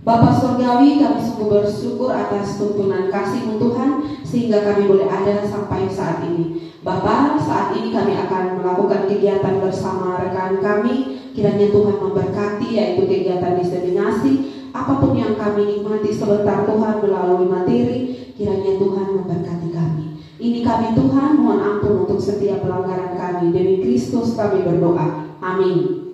Bapa Surgawi, kami sungguh bersyukur atas tuntunan kasih-Mu Tuhan sehingga kami boleh ada sampai saat ini. Bapa, saat ini kami akan melakukan kegiatan bersama rekan kami. Kiranya Tuhan memberkati, yaitu kegiatan diseminasi. Apapun yang kami nikmati sebentar Tuhan melalui materi, kiranya Tuhan memberkati kami. Ini kami Tuhan, mohon ampun untuk setiap pelanggaran kami. Demi Kristus kami berdoa. Amin.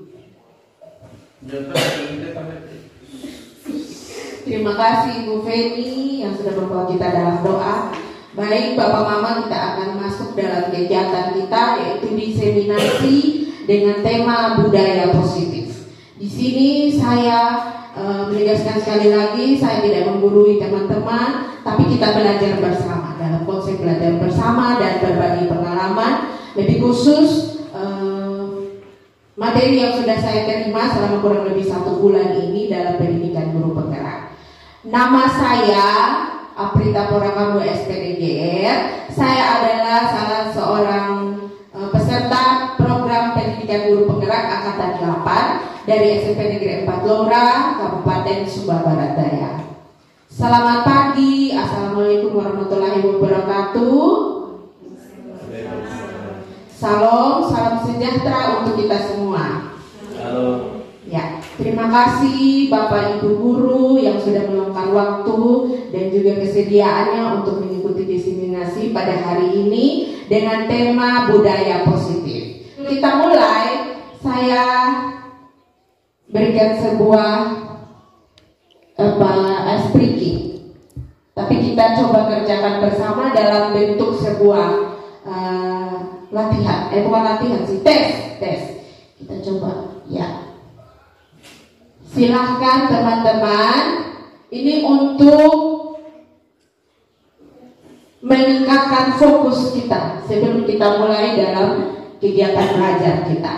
Terima kasih Ibu Feni yang sudah membawa kita dalam doa. Baik Bapak Mama, kita akan masuk dalam kegiatan kita, yaitu diseminasi dengan tema budaya positif. Di sini saya menegaskan sekali lagi, saya tidak menggurui teman-teman, tapi kita belajar bersama dalam konsep belajar bersama dan berbagi pengalaman. Lebih khusus materi yang sudah saya terima selama kurang lebih 1 bulan ini dalam pendidikan guru penggerak. Nama saya Aprita Porakamu SPDGR. Saya adalah salah seorang peserta program pendidikan guru penggerak angkatan 8 dari SMP Negeri 4 Lora, Kabupaten Sumba Barat Daya. Selamat pagi, Assalamualaikum warahmatullahi wabarakatuh. Salam sejahtera untuk kita semua. Halo. Ya, terima kasih Bapak Ibu guru yang sudah meluangkan waktu dan juga kesediaannya untuk mengikuti diseminasi pada hari ini dengan tema budaya positif. Kita mulai, saya berikan sebuah speaking, tapi kita coba kerjakan bersama dalam bentuk sebuah latihan, bukan latihan sih, tes. Kita coba, ya. Silahkan teman-teman, ini untuk meningkatkan fokus kita sebelum kita mulai dalam kegiatan belajar kita.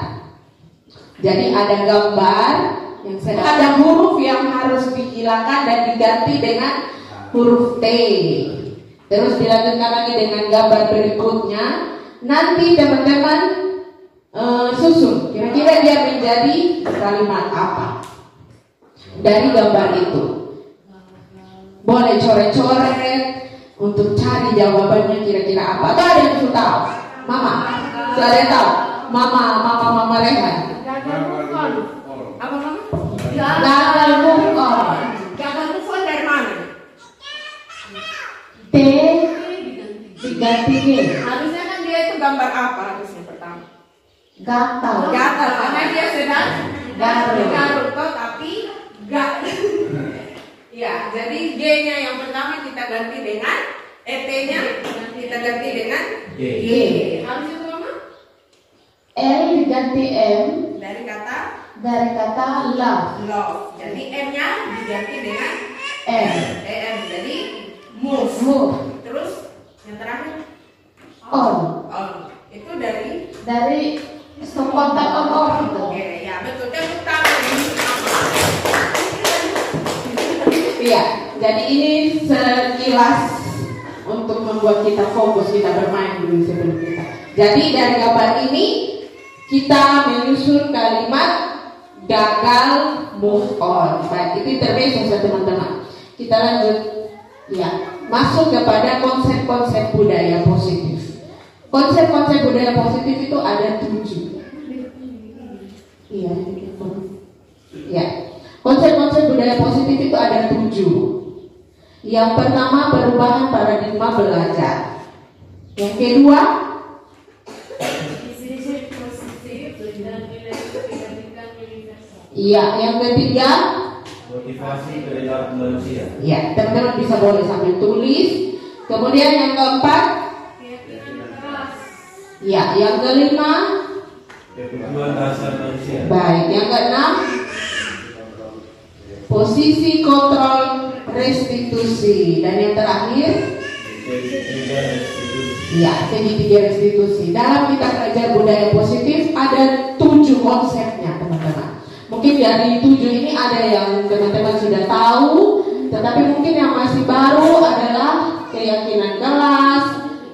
Jadi ada gambar yang ada huruf yang harus dihilangkan dan diganti dengan huruf T. Terus dilanjutkan lagi dengan gambar berikutnya. Nanti teman-teman susun kira-kira dia menjadi kalimat apa dari gambar itu. Boleh coret-coret untuk cari jawabannya kira-kira apa. Atau ada yang sudah tahu? Mama, sudah ada yang tahu? Mama Rehan. Apa Mama? Gagal move on. Gagal move on dari mana? T diganti G. Harusnya kan dia itu gambar apa harusnya pertama? Gatal. Karena dia sedang garuk tapi gak. Ya, jadi G-nya yang pertama kita ganti dengan T-nya kita ganti dengan G. Harusnya itu Mama? L diganti M dari kata love. Jadi M-nya diganti dengan M. Jadi move. Terus yang terakhir On. Itu dari kontak on off gitu. Oke, ya betul. Tepuk tangan. Iya, jadi ini sekilas untuk membuat kita fokus, kita bermain dulu sebelum kita. Jadi dari gambar ini kita menyusun kalimat gagal move on. Baik, itu intermezzo teman-teman. Kita lanjut, ya, masuk kepada konsep-konsep budaya positif. Konsep-konsep budaya positif itu ada 7. Iya, ya. Konsep-konsep budaya positif itu ada 7. Yang pertama, perubahan paradigma belajar. Yang kedua, iya. Yang ketiga, motivasi perilaku manusia. Ya, teman-teman bisa boleh sambil tulis. Kemudian yang keempat, ya. Yang kelima, kebutuhan dasar manusia. Baik. Yang keenam, posisi kontrol restitusi. Dan yang terakhir, ya, segitiga restitusi. Dalam kita belajar budaya positif ada 7 konsepnya teman-teman. Mungkin dari 7 ini ada yang teman-teman sudah tahu, tetapi mungkin yang masih baru adalah keyakinan kelas,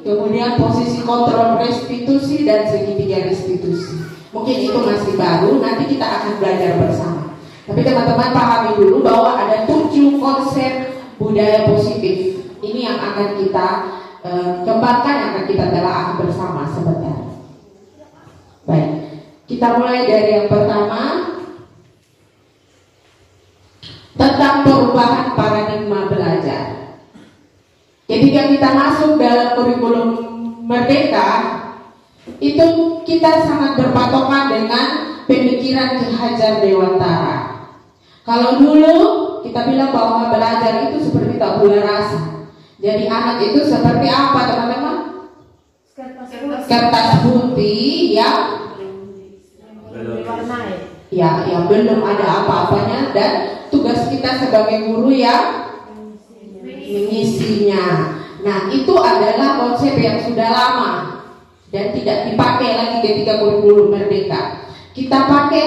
kemudian posisi kontrol restitusi dan segitiga restitusi. Mungkin itu masih baru, nanti kita akan belajar bersama. Tapi teman-teman pahami dulu bahwa ada 7 budaya positif. Ini yang akan kita kembangkan, yang akan kita telah bersama sebentar. Baik, kita mulai dari yang pertama tentang perubahan paradigma belajar. Ketika kita masuk dalam kurikulum Merdeka, itu kita sangat berpatokan dengan pemikiran Ki Hajar Dewantara. Kalau dulu kita bilang bahwa belajar itu seperti tabula rasa. Jadi anak itu seperti apa, teman-teman? Kertas putih yang belum ada apa-apanya, dan tugas kita sebagai guru yang mengisinya. Nah, itu adalah konsep yang sudah lama dan tidak dipakai lagi ketika kurikulum Merdeka. Kita pakai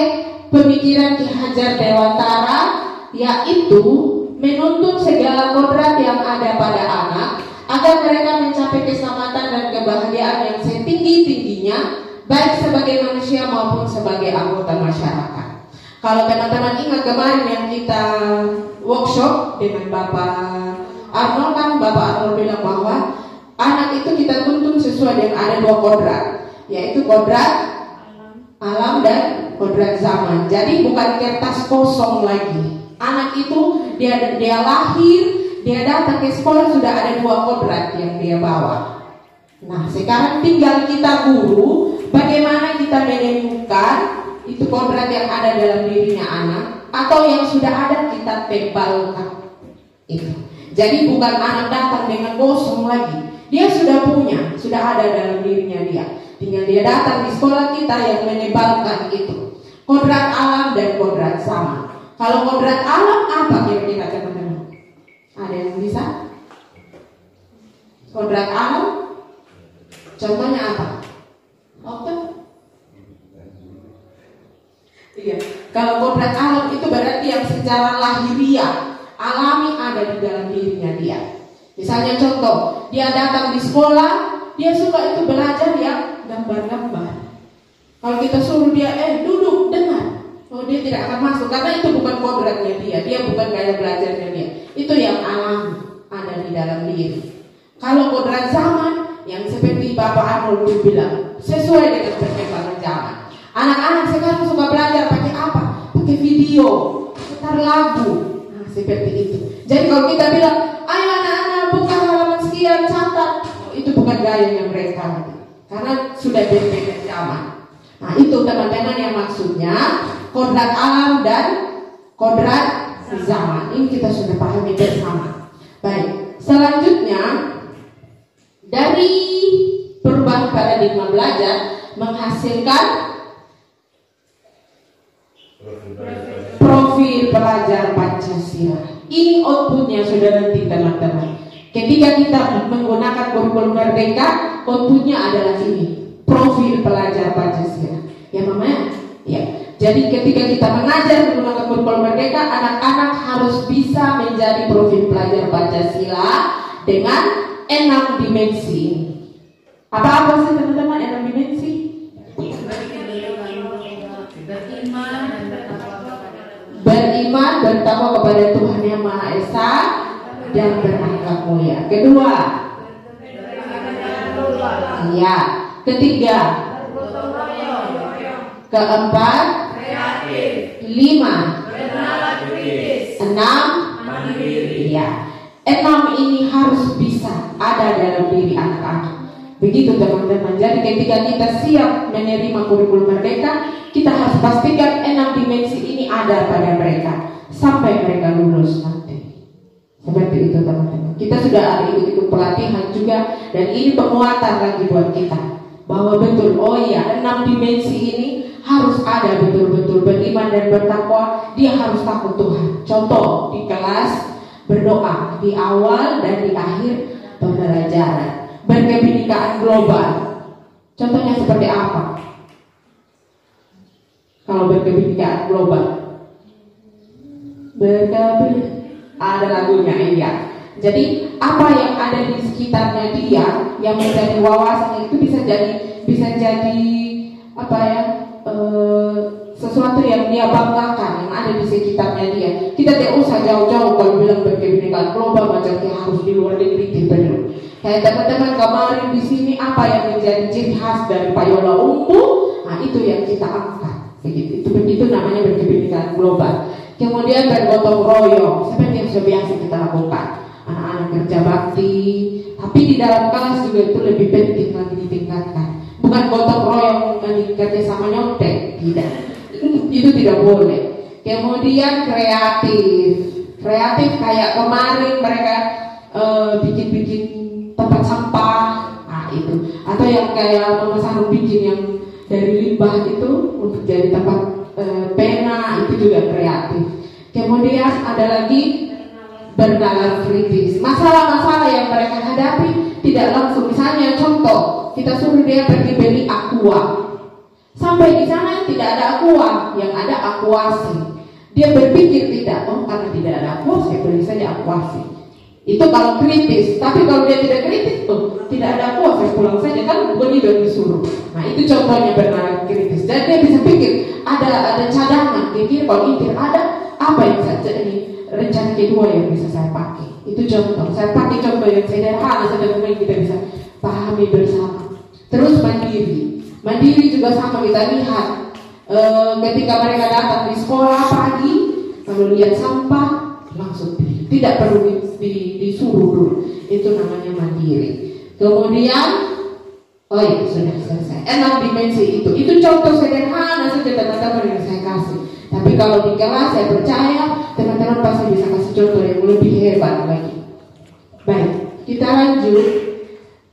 pemikiran Ki Hajar Dewantara, yaitu menuntut segala kodrat yang ada pada anak agar mereka mencapai keselamatan dan kebahagiaan yang setinggi-tingginya, baik sebagai manusia maupun sebagai anggota masyarakat. Kalau teman-teman ingat kemarin yang kita workshop dengan Bapak Arnold, kan Bapak Arnold bilang bahwa anak itu kita tuntun sesuai dengan ada dua kodrat, yaitu kodrat alam dan kodrat zaman. Jadi bukan kertas kosong lagi. Anak itu dia lahir, dia datang ke sekolah sudah ada dua kodrat yang dia bawa. Nah, sekarang tinggal kita guru bagaimana kita menemukan itu kodrat yang ada dalam dirinya anak, atau yang sudah ada kita tebalkan itu. Jadi bukan anak datang dengan kosong lagi. Dia sudah punya, sudah ada dalam dirinya dia. Tinggal dia datang di sekolah kita yang menebalkan itu. Kodrat alam dan kodrat sama. Kalau kodrat alam apa kira-kira teman-teman? Ada yang bisa? Kodrat alam contohnya apa? Oke. Iya. Kalau kodrat alam itu berarti yang secara lahiriah, alami ada di dalam dirinya dia. Misalnya contoh, dia datang di sekolah, dia suka itu belajar yang gambar-gambar. Kalau kita suruh dia, duduk, dengar, dia tidak akan masuk, karena itu bukan kodratnya dia bukan gaya belajarnya dia. Itu yang alami, ada di dalam diri. Kalau kodrat zaman, yang seperti Bapak Arnold bilang, sesuai dengan perkembangan zaman. Anak-anak sekarang suka belajar pakai apa? Pakai video, putar lagu, seperti itu. Jadi kalau kita bilang, ayo anak-anak buka halaman sekian, catat, itu bukan gayanya mereka, karena sudah berbeda zaman. Nah, itu teman-teman yang maksudnya kodrat alam dan kodrat zaman. Ini kita sudah pahami bersama. Baik, selanjutnya dari perubahan paradigma belajar menghasilkan profil pelajar Pancasila. Ini outputnya sudah nanti teman-teman. Ketika kita menggunakan kurikulum Merdeka, outputnya adalah ini, profil pelajar Pancasila. Ya Mama? Ya. Jadi ketika kita mengajar menggunakan kurikulum Merdeka, anak-anak harus bisa menjadi profil pelajar Pancasila dengan 6 dimensi. Apa sih teman-teman 6 dimensi? Beriman, bertakwa kepada Tuhan Yang Maha Esa dan berakhlak mulia. Kedua, ya. Ketiga, keempat, 5, 6, ya. 6 ini harus bisa ada dalam diri anak-anak. Begitu teman-teman. Jadi ketika kita siap menerima kurikulum Merdeka, kita harus pastikan 6 dimensi ini ada pada mereka sampai mereka lulus nanti. Seperti itu teman-teman. Kita sudah ada ikut-ikut pelatihan juga, dan ini penguatan lagi buat kita bahwa betul, oh iya, 6 dimensi ini harus ada betul-betul. Beriman dan bertakwa, dia harus takut Tuhan. Contoh di kelas berdoa di awal dan di akhir pembelajaran. Berkebinekaan global, contohnya seperti apa? Kalau berkebinekaan global, ada lagunya, iya. Jadi apa yang ada di sekitarnya dia yang menjadi wawasan itu bisa jadi apa ya? Sesuatu yang dia banggakan yang ada di sekitarnya dia. Kita tidak usah jauh-jauh kalau bilang berkebinekaan global, macam kayak harus di luar negeri belum. Kayak teman-teman kemarin di sini apa yang menjadi ciri khas dari payola umum, nah itu yang kita angkat. Begitu, itu namanya berkebinekaan global. Kemudian bergotong royong, seperti yang sudah biasa kita lakukan. Anak-anak kerja bakti, tapi di dalam kelas juga itu lebih penting lagi ditingkatkan. Bukan gotong royong kerja sama nyontek, tidak. Itu tidak boleh. Kemudian kreatif kayak kemarin mereka bikin tempat sampah, nah itu. Atau yang kayak Mama Sarung bikin yang dari limbah itu untuk jadi tempat pena, itu juga kreatif. Kemudian ada lagi bernalar kritis. Masalah-masalah yang mereka hadapi tidak langsung, misalnya contoh, kita suruh dia pergi beli aqua. Sampai di sana tidak ada aqua, yang ada aquasi. Dia berpikir tidak, karena tidak ada aqua, saya beli saja aquasi. Itu kalau kritis, tapi kalau dia tidak kritis, tidak ada aqua, saya pulang saja, kan bukan dia disuruh. Nah itu contohnya bernalar kritis. Dan dia bisa pikir, ada cadangan, dia kira kalau ini ada, apa yang saja ini rencana kedua yang bisa saya pakai. Itu contoh, saya pakai contoh yang sederhana saja, kemudian kita bisa pahami bersama. Terus mandiri juga sama kita lihat. Ketika mereka datang di sekolah pagi, kalau lihat sampah langsung pilih, tidak perlu disuruh dulu. Itu namanya mandiri. Kemudian sudah selesai. 6 dimensi itu contoh sederhana saja teman-teman yang saya kasih. Tapi kalau di kelas saya percaya teman-teman pasti bisa kasih contoh yang lebih hebat lagi. Baik, kita lanjut.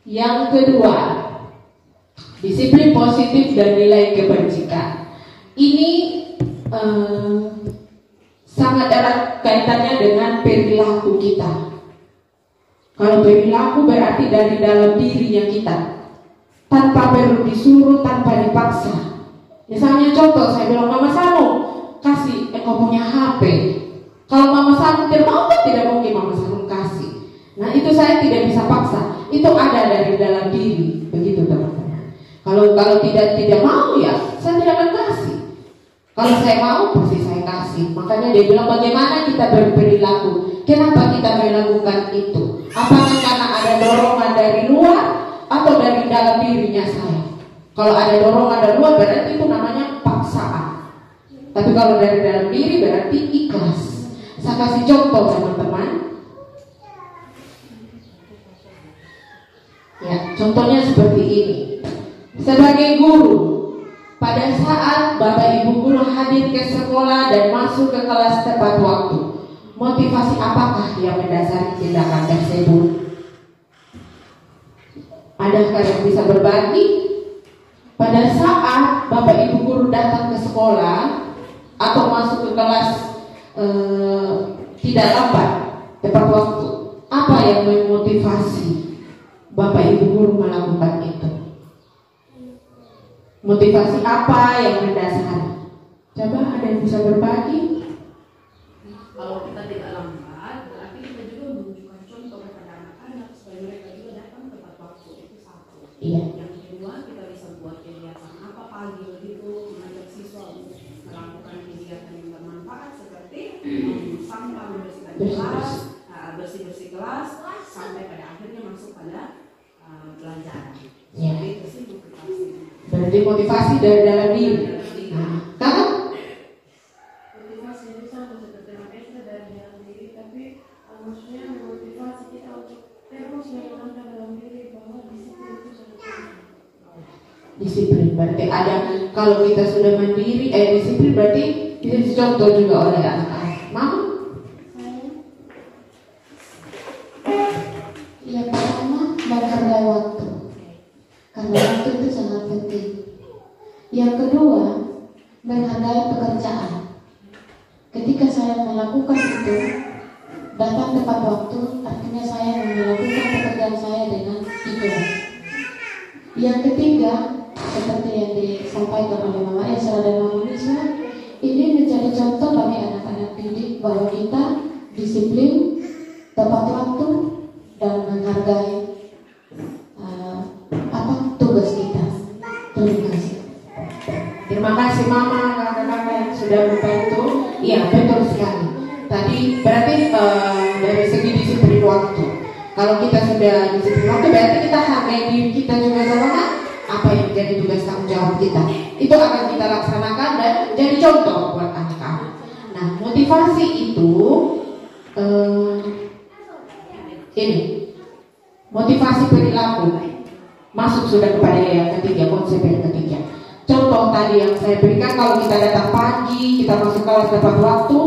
Yang kedua, disiplin positif dan nilai kebajikan. Ini sangat erat kaitannya dengan perilaku kita. Kalau perilaku berarti dari dalam dirinya kita, tanpa perlu disuruh, tanpa dipaksa. Misalnya contoh, saya bilang Mama Sarung, kasih kau punya HP. Kalau Mama Sarung tidak mau, tidak mungkin Mama Sarung kasih. Nah itu saya tidak bisa paksa. Itu ada dari dalam diri, begitu teman-teman. Kalau tidak mau ya saya tidak akan kasih. Kalau saya mau pasti saya kasih. Makanya dia bilang bagaimana kita berperilaku. Kenapa kita melakukan itu? Apakah karena ada dorongan dari luar atau dari dalam dirinya saya? Kalau ada dorongan dari luar berarti itu namanya paksaan. Tapi kalau dari dalam diri berarti ikhlas. Saya kasih contoh teman-teman. Ya, contohnya seperti ini. Sebagai guru, pada saat Bapak Ibu guru hadir ke sekolah dan masuk ke kelas tepat waktu, motivasi apakah yang mendasari tindakan tersebut? Adakah yang bisa berbagi? Pada saat Bapak Ibu guru datang ke sekolah atau masuk ke kelas tidak lambat, tepat waktu, apa yang memotivasi Bapak Ibu guru melakukan itu? Motivasi apa yang mendasari? Coba ada yang bisa berbagi? Kalau kita tidak lambat, berarti kita juga menunjukkan contoh kepada anak-anak supaya mereka juga datang tepat waktu. Itu satu. Iya. Yang kedua, kita bisa buat kegiatan apa pagi begitu, mengajak siswa untuk melakukan kegiatan yang bermanfaat seperti sampah, membersihkan kelas, bersih-bersih kelas, sampai pada akhirnya masuk pada pelajaran. Iya. Itu sih motivasi. Berarti motivasi dari dalam diri. Nah, kakak? Motivasi itu sama seperti mereka dari dalam diri, tapi maksudnya motivasi kita untuk terus menanamkan dalam diri bahwa disiplin itu sangat penting. Disiplin berarti ada. Kalau kita sudah mandiri, disiplin berarti bisa dicontoh juga oleh anak-anak. Mama? Yang pertama, menghargai waktu. Karena waktu itu sangat penting. Yang kedua, menghargai pekerjaan. Ketika saya melakukan itu, datang tepat waktu, artinya saya melakukan pekerjaan saya dengan ikhlas. Yang ketiga, seperti yang disampaikan oleh Mama Esra dan Mama Nisa, ini menjadi contoh bagi anak-anak didik bahwa kita disiplin, tepat waktu, dan menghargai tugas kita. Terima kasih. Terima kasih Mama, kakak-kakak yang sudah membantu. Iya, betul sekali. Tadi berarti dari segi disiplin waktu Kalau kita sudah disiplin waktu, berarti kita hargai diri kita juga sama apa yang menjadi tugas tanggung jawab kita. Itu akan kita laksanakan dan jadi contoh buat anak-anak. Nah, motivasi itu ini motivasi perilaku masuk sudah kepada yang ketiga, konsep yang ketiga. Contoh tadi yang saya berikan, kalau kita datang pagi, kita masuk kelas tepat waktu,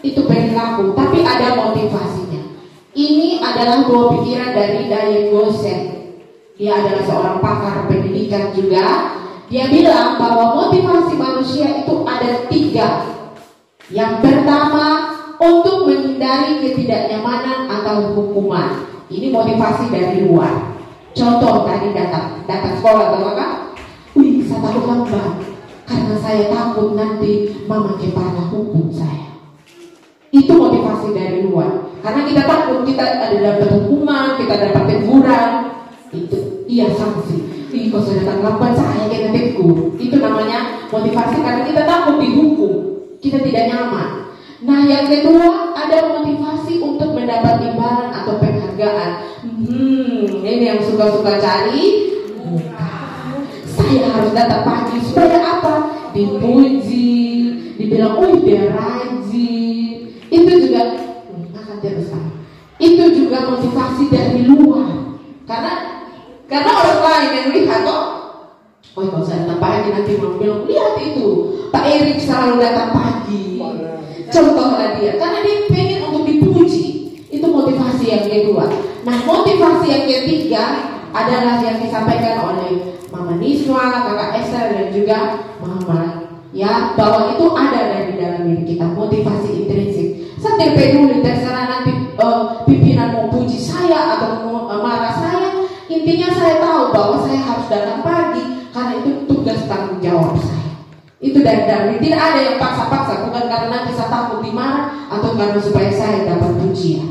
itu perilaku, tapi ada motivasinya. Ini adalah dua pikiran dari Diane Gosen. Dia adalah seorang pakar pendidikan juga. Dia bilang bahwa motivasi manusia itu ada 3. Yang pertama, untuk menghindari ketidaknyamanan atau hukuman. Ini motivasi dari luar. Contoh tadi datang sekolah atau apa? Saya takut lambat karena saya takut nanti mama kepala hukum saya. Itu motivasi dari luar. Karena kita takut kita ada dapat hukuman, kita dapat teguran. Itu iya sanksi. Kalau saya datang lambat saya kena tegur. Itu namanya motivasi karena kita takut dihukum, kita tidak nyaman. Nah, yang kedua ada motivasi untuk mendapat imbalan atau penghargaan. Ini yang suka-suka cari. Saya harus datang pagi supaya apa? Dipuji, dibilang, dia rajin. Itu juga akan terus. Itu juga motivasi dari luar. Karena orang lain yang lihat, kalau saya datang pagi nanti mau bilang, lihat itu Pak Erik selalu datang pagi. Contohlah dia, karena dia pengen untuk dipuji. Itu motivasi yang kedua. Nah, motivasi yang ketiga adalah yang disampaikan oleh Mama Niswa, Kakak Esther dan juga Mama, ya, bahwa itu ada dari dalam diri kita, motivasi intrinsik. Saya tidak peduli terserah nanti pimpinan mau puji saya atau mau marah saya. Intinya saya tahu bahwa saya harus datang pagi karena itu tugas tanggung jawab saya. Itu dari dalam diri. Tidak ada yang paksa-paksa, bukan karena nanti saya takut dimarah atau karena supaya saya dapat pujian.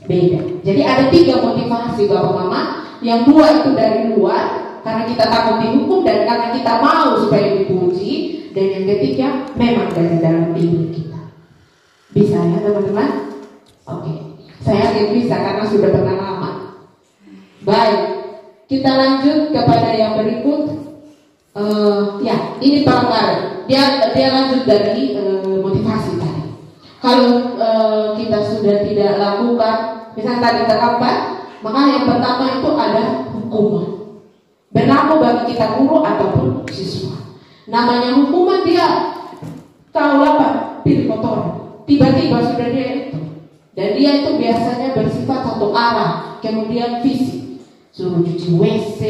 Beda. Jadi ada 3 motivasi Bapak Mama. Yang 2 itu dari luar, karena kita takut dihukum dan karena kita mau supaya dipuji. Dan yang ketiga memang dari dalam diri kita. Bisa ya teman-teman? Oke. Saya yakin bisa karena sudah pengalaman. Baik, kita lanjut kepada yang berikut. Ya, ini pelanggaran. Dia lanjut dari motivasi tadi. Kalau kita sudah tidak lakukan, misalnya tadi terlambat, maka yang pertama itu ada hukuman. Berlaku bagi kita guru ataupun siswa. Namanya hukuman dia tahu apa? Pilih kotor. Tiba-tiba sudah dia itu. Dan dia itu biasanya bersifat satu arah, kemudian fisik. Suruh cuci WC,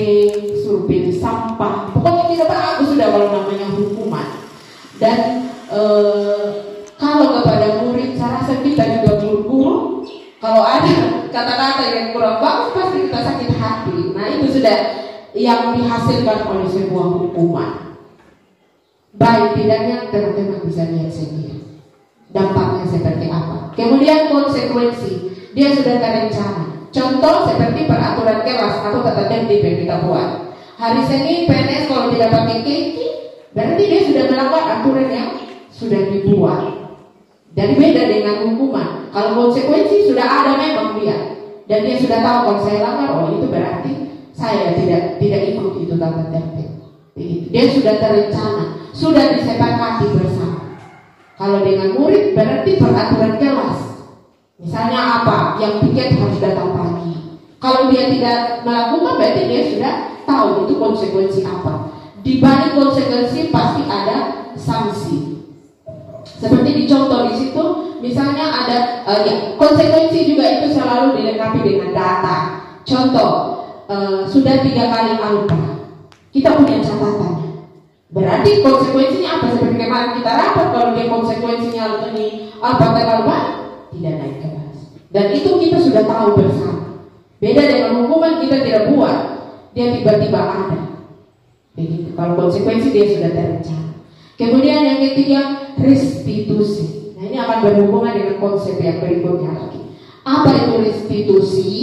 suruh pilih sampah. Pokoknya tidak bagus sudah kalau namanya hukuman. Dan kalau kepada murid, saya rasa kita juga guru-guru, kalau ada kata-kata yang kurang bagus pasti kita sakit hati. Nah, itu sudah yang dihasilkan oleh sebuah hukuman. Baik tidaknya teman-teman bisa lihat sendiri dampaknya seperti apa. Kemudian konsekuensi, dia sudah terencana. Contoh seperti peraturan kelas atau tata tertib yang kita buat. Hari Senin PNS kalau tidak pakai keiki, berarti dia sudah melanggar aturan yang sudah dibuat. Jadi beda dengan hukuman. Kalau konsekuensi sudah ada memang dia, dan dia sudah tahu kalau saya langgar, itu berarti saya tidak ikut itu tata tertib. Dia sudah terencana, sudah disepakati bersama. Kalau dengan murid berarti peraturan kelas. Misalnya apa? Yang piket harus datang pagi. Kalau dia tidak melakukan berarti dia sudah tahu itu konsekuensi apa. Di balik konsekuensi pasti ada sanksi. Seperti dicontoh di situ, misalnya ada konsekuensi juga itu selalu dilengkapi dengan data. Contoh, sudah 3 kali alpa, kita punya catatannya. Berarti konsekuensinya apa? Seperti kemarin kita rapat, kalau dia konsekuensinya ini apa tanggal tidak naik kelas. Dan itu kita sudah tahu bersama. Beda dengan hukuman kita tidak buat, dia tiba-tiba ada. Begitu. Kalau konsekuensi dia sudah terencana. Kemudian yang ketiga, restitusi. Nah, ini akan berhubungan dengan konsep yang berikutnya lagi. Apa itu restitusi?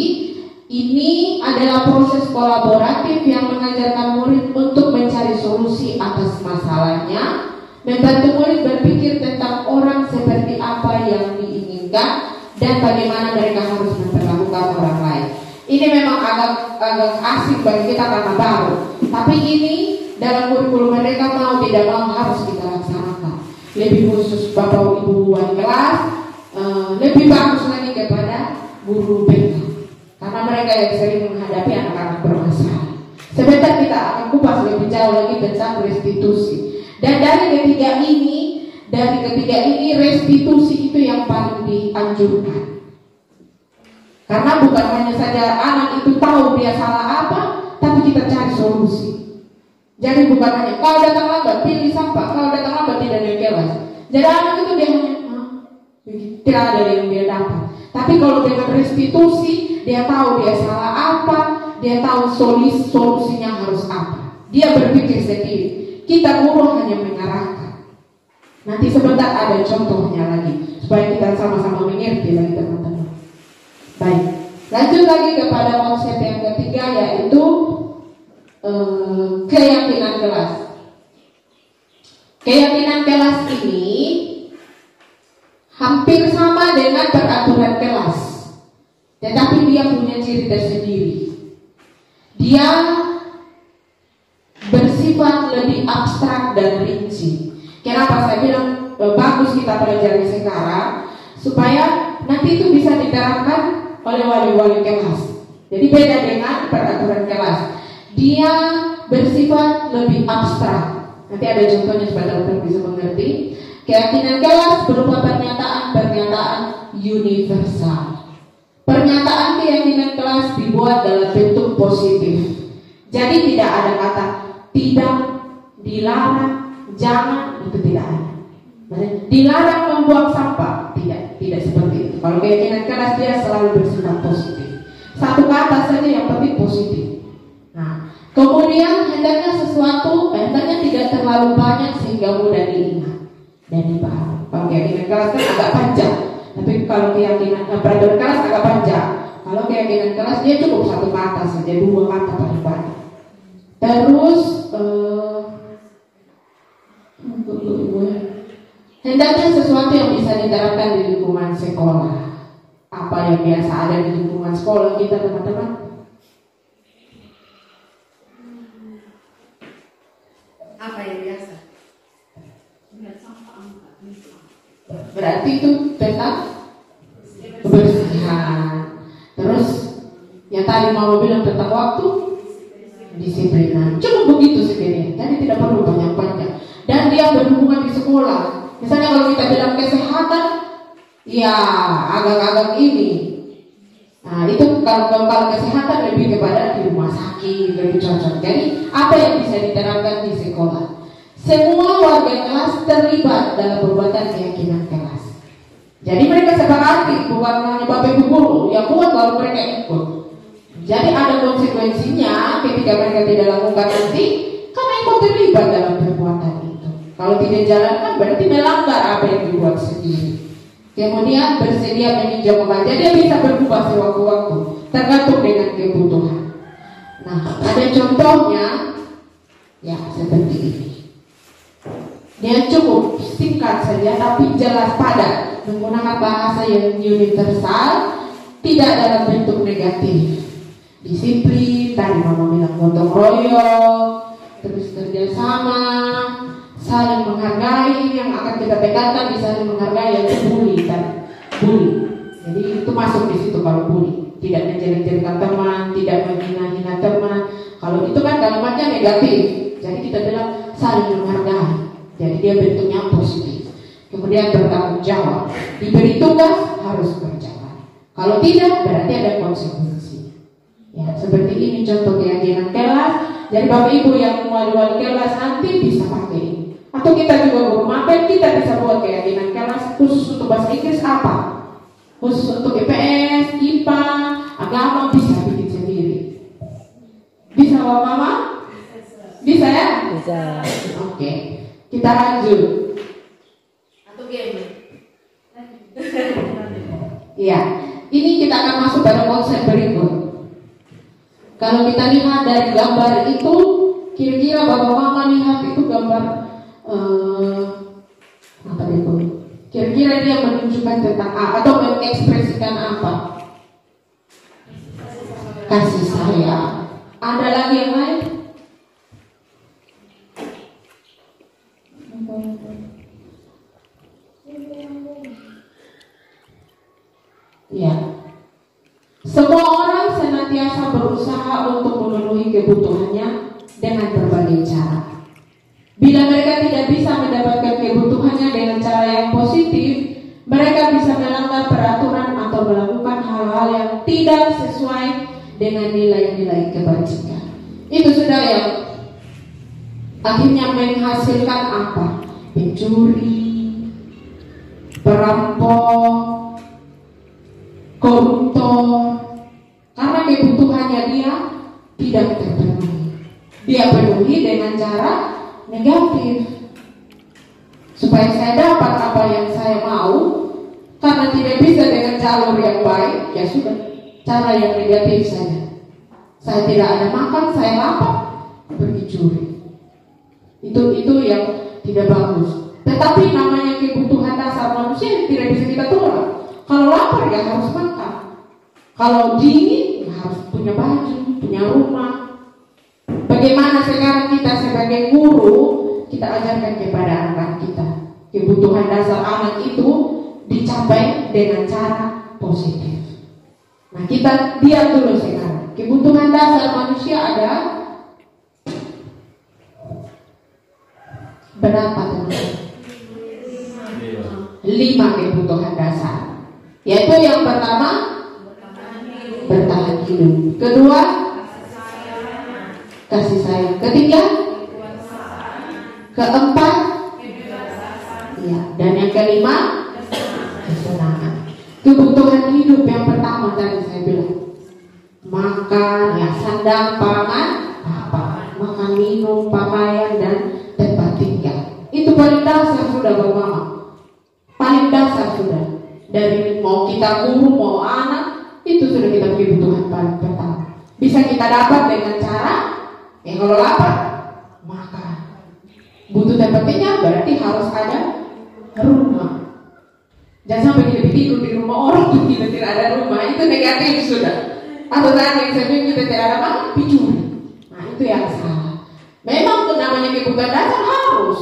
Ini adalah proses kolaboratif yang mengajarkan murid untuk mencari solusi atas masalahnya, membantu murid berpikir tentang orang seperti apa yang diinginkan dan bagaimana mereka harus memperlakukan orang lain. Ini memang agak asing bagi kita karena baru. Tapi ini dalam kurikulum mereka mau tidak mau harus kita laksanakan. Lebih khusus Bapak Ibu wali kelas, lebih bagus lagi kepada guru BK. Karena mereka yang sering menghadapi anak-anak bermasalah. Sebentar kita akan kupas lebih jauh lagi tentang restitusi. Dan dari ketiga ini restitusi itu yang paling dianjurkan. Karena bukan hanya saja anak itu tahu dia salah apa, tapi kita cari solusi. Jadi bukan hanya kau datang lambat pilih sampah, kau datang lambat tidak naik kelas. Jadi anak itu dia hanya tidak ada yang dia dapat. Tapi kalau dengan restitusi, dia tahu dia salah apa, dia tahu solusinya harus apa. Dia berpikir sendiri. Kita guru hanya mengarahkan. Nanti sebentar ada contohnya lagi supaya kita sama-sama mengerti lagi teman-teman. Baik, lanjut lagi kepada konsep yang ketiga yaitu keyakinan kelas. Keyakinan kelas ini hampir sama dengan peraturan kelas, tetapi dia punya ciri tersendiri. Dia bersifat lebih abstrak dan rinci. Kenapa saya bilang bagus kita pelajari sekarang supaya nanti itu bisa diterapkan oleh wali-wali kelas. Jadi beda dengan peraturan kelas. Dia bersifat lebih abstrak. Nanti ada contohnya supaya teman-teman bisa mengerti. Keyakinan kelas berupa pernyataan universal. Pernyataan keyakinan kelas dibuat dalam bentuk positif. Jadi tidak ada kata tidak, dilarang, jangan, itu tidak ada. Dilarang membuang sampah, tidak seperti itu. Kalau keyakinan kelas dia selalu bersifat positif. Satu kata saja yang penting positif. Nah, kemudian hendaknya tidak terlalu banyak sehingga mudah diingat dan dipahami. Kalau keyakinan kelas kan agak panjang, tapi kalau keyakinan peraturan kelas agak panjang. Kalau keyakinan kelas dia cukup satu kata saja, 2 kata paling banyak. Terus hendaknya sesuatu yang bisa diterapkan di lingkungan sekolah. Apa yang biasa ada di lingkungan sekolah kita teman-teman? Apa yang biasa? Berarti itu tentang kebersihan. Terus yang tadi Mama bilang tentang waktu, disiplinan. Cuma begitu sebenarnya. Jadi tidak perlu banyak-banyak. Dan dia berhubungan di sekolah. Misalnya kalau kita bilang kesehatan, ya agak-agak ini. Nah itu kalau kesehatan lebih kepada di rumah sakit lebih cocok. Jadi apa yang bisa diterapkan di sekolah? Semua warga kelas terlibat dalam perbuatan keyakinan kelas. Jadi mereka sepakati, bukan hanya bapak ibu guru yang buat lalu mereka ikut. Jadi ada konsekuensinya ketika mereka tidak lakukan nanti, karena ikut terlibat dalam perbuatan itu. Kalau tidak jalankan berarti melanggar apa yang dibuat sendiri. Kemudian bersedia meninjau kembali. Jadi dia bisa berubah sewaktu-waktu, tergantung dengan kebutuhan. Nah, ada contohnya, ya seperti ini. Dia cukup singkat saja, tapi jelas padat, menggunakan bahasa yang universal, tidak dalam bentuk negatif. Disiplin, tadi Mama bilang gotong royong, terus kerjasama, saling menghargai. Yang akan kita tekankan di saling menghargai yang bully dan bully. Jadi itu masuk di situ kalau bully, tidak menjelek-jelekan teman, tidak menghina-hina teman. Kalau itu kan kalimatnya negatif. Jadi kita bilang saling menghargai. Jadi dia bentuknya positif. Kemudian bertanggung jawab. Diberi tugas harus berjalan. Kalau tidak berarti ada konsekuensi. Ya seperti ini contoh keyakinan kelas. Jadi bapak ibu yang wali-wali kelas nanti bisa pakai ini. Atau kita juga guru mapen, kita bisa buat keyakinan kelas khusus untuk bahasa Inggris apa? Khusus untuk IPS, IPA, agama bisa bikin sendiri. Bisa Mama? Bisa ya? Bisa. Oke. Kita lanjut. Atau game? Iya, ini kita akan masuk pada konsep berikut. Kalau kita lihat dari gambar itu, kira-kira Bapak Mama lihat itu gambar apa itu? Kira-kira dia menunjukkan tentang apa atau mengekspresikan apa? kasih sayang. Ada lagi yang lain? Ya. Semua orang senantiasa berusaha untuk memenuhi kebutuhannya dengan berbagai cara. Bila mereka tidak bisa mendapatkan kebutuhannya dengan cara yang positif, mereka bisa melanggar peraturan atau melakukan hal-hal yang tidak sesuai dengan nilai-nilai kebajikan. Itu sudah yang akhirnya menghasilkan apa? Pencuri, perampok, koruptor. Karena kebutuhannya dia tidak terpenuhi. Dia penuhi dengan cara negatif. Supaya saya dapat apa yang saya mau, karena tidak bisa dengan jalur yang baik, ya sudah, cara yang negatif saja. Saya tidak ada makan, saya lapar, pergi curi. Itu yang tidak bagus. Tetapi namanya kebutuhan dasar manusia yang tidak bisa kita tolak. Kalau lapar ya harus makan. Kalau dingin ya harus punya baju, punya rumah. Bagaimana sekarang kita sebagai guru, kita ajarkan kepada anak kita kebutuhan dasar anak itu dicapai dengan cara positif. Nah, kita lihat dulu sekarang kebutuhan dasar manusia ada berapa teman-teman? 5 kebutuhan dasar. Yaitu yang pertama bertahan hidup, kedua kasih sayang, ketiga keempat ya, dan yang kelima kesenangan. Kebutuhan hidup yang pertama tadi saya bilang makan, ya sandang, pangan, makan, minum, pakaian dan tempat tinggal. Itu paling dasar sudah Bapak, paling dasar sudah. Dari mau kita guru mau anak, itu sudah kita kebutuhan paling pertama. Bisa kita dapat dengan cara ya kalau lapar makan. Butuh tempat tinggal berarti harus ada rumah. Jangan sampai kita tidur di rumah orang tuh kita tidak ada rumah, itu negatif sudah. Atau tadi yang saya bilang kita tidak ada makan, dicuri. Nah itu yang salah. Memang namanya kebutuhan dasar harus,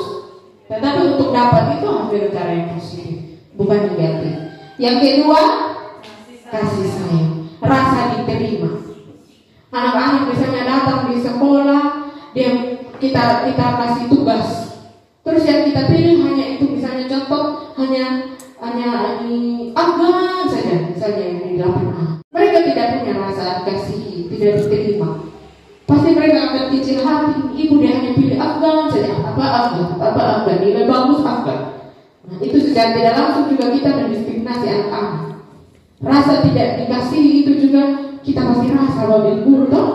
tetapi untuk dapat itu harus dengan cara yang positif, bukan negatif. Yang kedua kasih sayang, rasa diterima. Anak-anak misalnya datang di sekolah, kita kasih tugas, terus yang kita pilih hanya itu, misalnya contoh hanya Afgan saja, misalnya yang di 8A. Mereka tidak punya rasa kasih, tidak diterima. Pasti mereka akan kecil hati. Ibu dia hanya pilih Afgan saja, apa Afgan, nilai bagus Afgan. Nah itu secara tidak langsung juga kita mendiskriminasi anak-anak. Rasa tidak dikasih itu juga kita pasti rasa bahwa di guru toh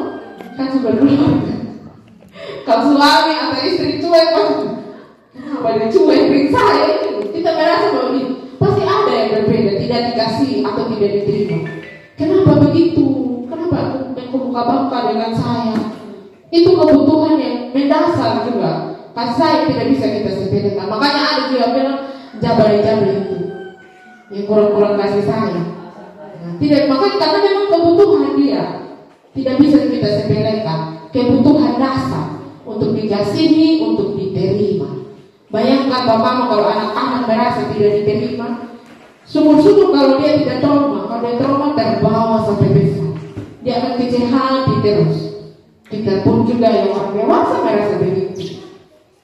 kan sudah dulu. Kalau suami atau istri cuek, kenapa dia cuek beri saya? Kita merasa bahwa ini pasti ada yang berbeda, tidak dikasih atau tidak diterima. Kenapa begitu? Kenapa aku buka-buka dengan saya? Itu kebutuhan yang mendasar juga. Kasih sayang tidak bisa kita sepelekan. Makanya ada juga bilang jabari-jabari itu yang kurang-kurang kasih sayang. Tidak, makanya karena memang kebutuhan dia tidak bisa kita sepelekan. Kebutuhan dasar untuk dikasihi, untuk diterima. Bayangkan Bapak kalau anak-anak merasa tidak diterima, sungguh-sungguh kalau dia tidak trauma, kalau dia trauma terbawa sampai besar, dia akan kecil hati terus. Kita pun juga yang orang dewasa merasa begitu.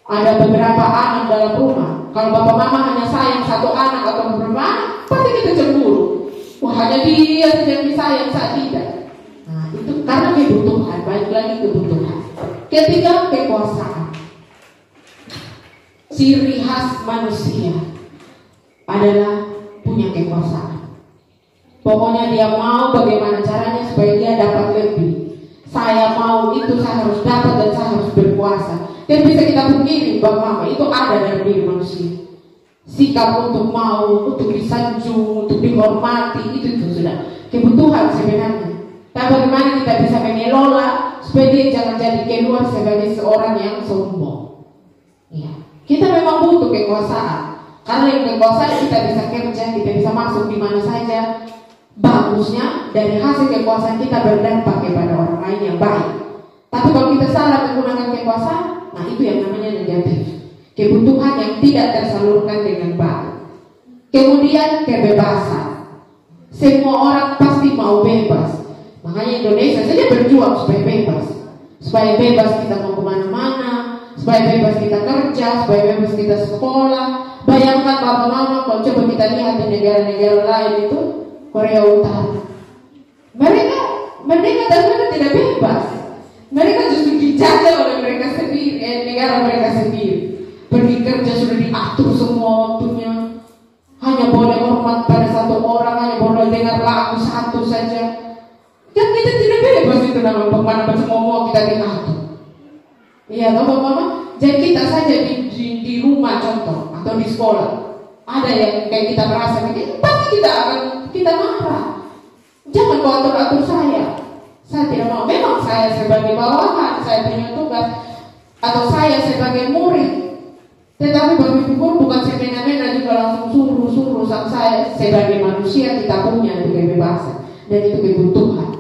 Ada beberapa anak dalam rumah, kalau bapak mama hanya sayang satu anak atau beberapa anak, pasti kita cemburu. Wah hanya dia saja yang disayang, saya tidak. Nah itu karena kebutuhan, baik lagi kebutuhan. Ketiga, kekuasaan. Ciri khas manusia adalah punya kekuasaan. Pokoknya dia mau bagaimana caranya supaya dia dapat lebih. Saya mau itu, saya harus dapat dan saya harus berkuasa. Dan bisa kita pungkiri bahwa itu ada dalam diri manusia. Sikap untuk mau, untuk disanjung, untuk dihormati, itu sudah kebutuhan sebenarnya. Tapi bagaimana kita bisa mengelola supaya dia jangan jadi keluar sebagai seorang yang sombong. Ya. Kita memang butuh kekuasaan. Karena yang kekuasaan kita bisa kerja, kita bisa masuk di mana saja. bagusnya dari hasil kekuasaan kita berdampak kepada orang lain yang baik. Tapi kalau kita salah menggunakan kekuasaan, nah itu yang namanya negatif. Kebutuhan yang tidak tersalurkan dengan baik. Kemudian kebebasan. Semua orang pasti mau bebas. Makanya Indonesia saja berjuang supaya bebas. Supaya bebas kita mau kemana-mana, supaya bebas kita kerja, supaya bebas kita sekolah. Bayangkan Bapak Mama kalau coba kita lihat di negara-negara lain itu, Korea Utara. Mereka ternyata tidak bebas. Mereka justru dijajah oleh mereka sendiri, negara mereka sendiri. Pergi kerja sudah diatur semua waktunya. Hanya boleh hormat pada satu orang, hanya boleh dengar lagu satu saja. Dan kita tidak bebas itu namanya pemanaman semua mau kita diatur. Iya, Bapak Mama. Jadi kita saja di rumah contoh atau di sekolah ada yang kayak kita merasa begini, pasti kita marah. Jangan kau atur saya. Saya tidak mau. Memang saya sebagai bawahan, saya punya tugas, atau saya sebagai murid. Tetapi bagi pun bukan semena-mena juga langsung suruh sang saya. Sebagai manusia kita punya itu kebebasan dan itu kebutuhan.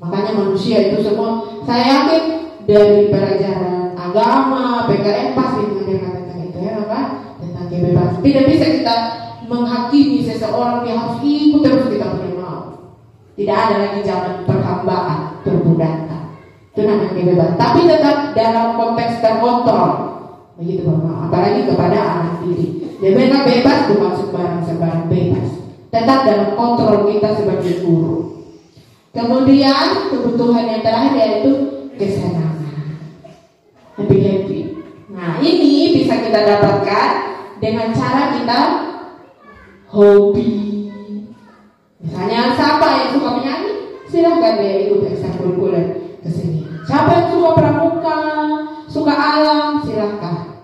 Makanya manusia itu semua, saya yakin dari pelajaran agama, PKN pasti mengajarkan tentang itu ya kan, tentang kebebasan. Tidak bisa kita menghakimi seseorang yang harus ikut terus kita punya mau. Tidak ada lagi zaman perhambaan, perbudakan. Itu namanya kebebasan. Tapi tetap dalam konteks terkontrol. Begitu Bapak, apalagi kepada anak diri. Mereka bebas bukan sembarang bebas. Tetap dalam kontrol kita sebagai guru. Kemudian kebutuhan yang terakhir yaitu kesenangan, happy. Nah ini bisa kita dapatkan dengan cara kita hobi. Misalnya siapa yang suka menyanyi, silahkan dia ikut ekstrakurikuler kesini. Siapa yang suka pramuka, suka alam, silahkan.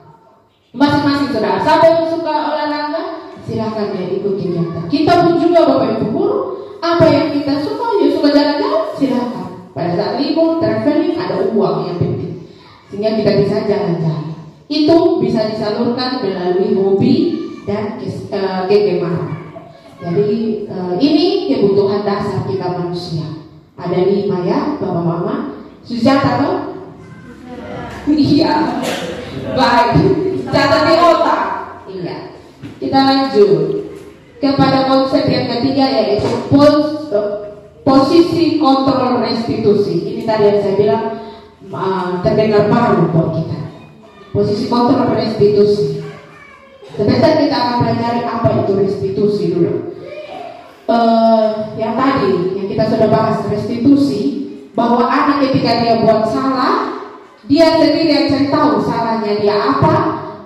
Masing-masing saudara. Siapa yang suka olahraga, silahkan dia ikut kegiatan. Kita pun juga Bapak Ibu guru, apa yang kita suka, ya suka jalan-jalan, silahkan. Pada saat libur, traveling, ada uang yang penting, sehingga kita bisa jalan-jalan. Itu bisa disalurkan melalui hobi dan kegemaran. Jadi ini kebutuhan dasar kita manusia. Ada 5 ya, Bapak Mama. Sujata toh? Iya. Baik. Catat di otak. Iya. Kita lanjut kepada konsep yang ketiga yaitu posisi kontrol restitusi. Ini tadi yang saya bilang terdengar baru buat kita. Posisi kontrol restitusi. Sebentar kita akan pelajari apa itu restitusi dulu. Yang tadi yang kita sudah bahas restitusi, bahwa anak ketika dia buat salah, dia sendiri yang cari tahu salahnya dia apa,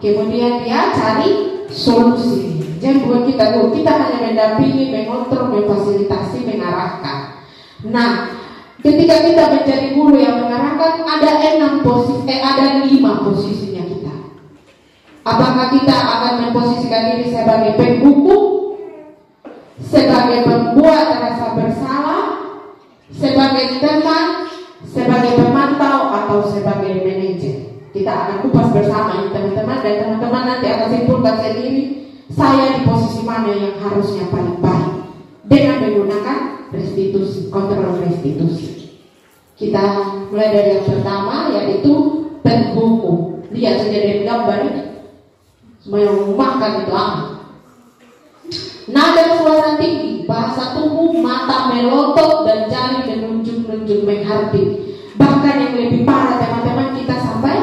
kemudian dia cari solusi. Jangan buat kita dulu, kita hanya mendampingi, mengontrol, memfasilitasi, mengarahkan. Nah, ketika kita menjadi guru yang mengarahkan, ada 5 posisinya kita. Apakah kita akan memposisikan diri sebagai penghukum, sebagai pembuat rasa bersalah, sebagai teman, sebagai pemantau, atau sebagai manajer? Kita akan kupas bersama teman-teman, dan teman-teman nanti akan simpulkan sendiri saya di posisi mana yang harusnya paling baik dengan menggunakan restitusi, kontrol restitusi. Kita mulai dari yang pertama yaitu penghukum. Lihat saja dari gambar ini, semua yang rumahkan itu apa? Nada suara tinggi, bahasa tubuh, mata melotot dan jari menunjuk-nunjuk menghardik. Bahkan yang lebih parah teman-teman, kita sampai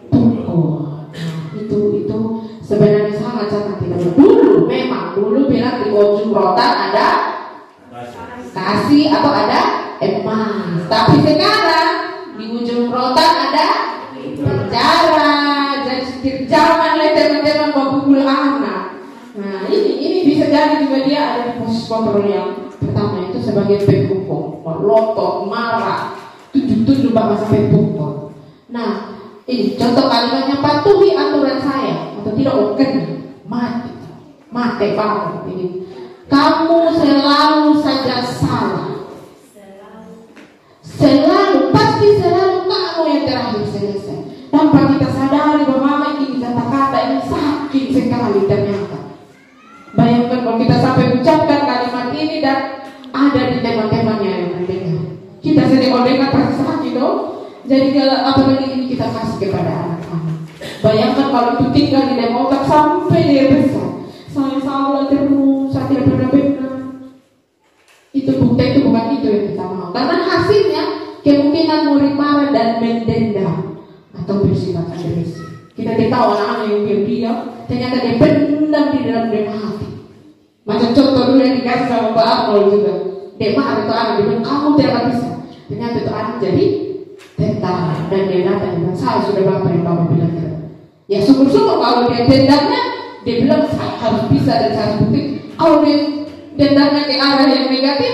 pukul. Itu sebenarnya sangat tidak betul. Dulu bilang di ujung rotan ada kasih atau ada emas. Tapi sekarang di ujung rotan ada penjara. Jadi setiap zaman teman-teman memukul anak. Nah ini bisa jadi juga dia ada di posisi kontrol yang pertama itu sebagai penghukum, melotot, marah, tunjuk-tunjuk bahkan sampai pukul. Nah ini contoh kalimatnya, patuhi aturan saya atau tidak oke, mati banget ini. Kamu selalu saja salah. Pasti selalu kamu yang terakhir selesai. Tanpa kita sadari bahwa ini kata-kata ini sakit sekali ternyata. Bayangkan kalau kita sampai ucapkan kalimat segala apalagi ini kita kasih kepada anak-anak. Bayangkan kalau itu tinggal di Demokrat sampai dia besar. Saya salah terus, saya tidak pernah benar. Itu bukti, itu bukan itu yang kita mau. Karena hasilnya kemungkinan murid marah dan mendendam atau bersifat agresi. Kita tidak tahu anak-anak yang diam-diam, ternyata dia pendam di dalam hati. Macam contoh dulu yang dikasih sama Pak Arnold juga. Dia marah itu anak, dia bilang kamu tidak bisa. Ternyata itu anak jadi tentara dan dia datang dan saya sudah bapak yang bapak bilang gitu. Ya syukur-syukur kalau dia dendamnya, dia bilang saya harus bisa dan saya harus bukti. Kalau dia dendamnya ke arah yang negatif,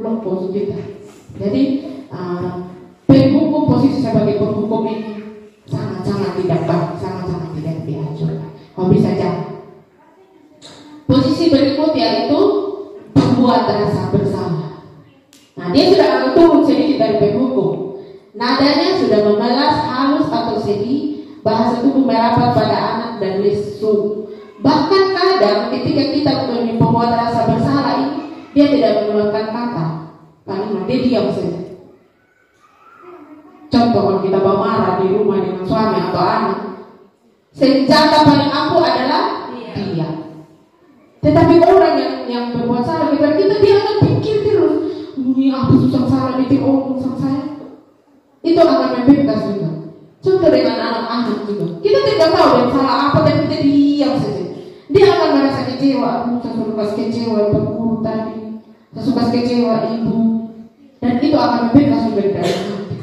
lompos kita. Jadi penghukum, posisi sebagai penghukum ini sangat-sangat tidak baik, sangat-sangat tidak dianjurkan. Kalau bisa jangan. Posisi berikut yaitu membuat rasa bersalah. Nah, dia sudah agak turun sedikit dari penghukum. Nadanya sudah memelas, halus atau sedih, bahasa tubuh merapat pada anak dan lesu. Bahkan kadang ketika kita membuat rasa bersalah ini, dia tidak mengeluarkan kata, karena dia diam saja. Contoh kalau kita bawa marah di rumah dengan suami atau anak, senjata paling ampuh adalah diam. Tetapi orang yang berbuat salah kita dia akan pikir terus, ini apa susah salah itu orang sama saya. Itu akan membekas juga. Contoh dengan anak-anak juga. Kita tidak tahu dia salah apa, tapi kita diam saja. Dia akan merasa kecewa. Saya suka kecewa berguru tadi. Saya suka kecewa ibu. Dan itu akan membekas juga di dalam hati.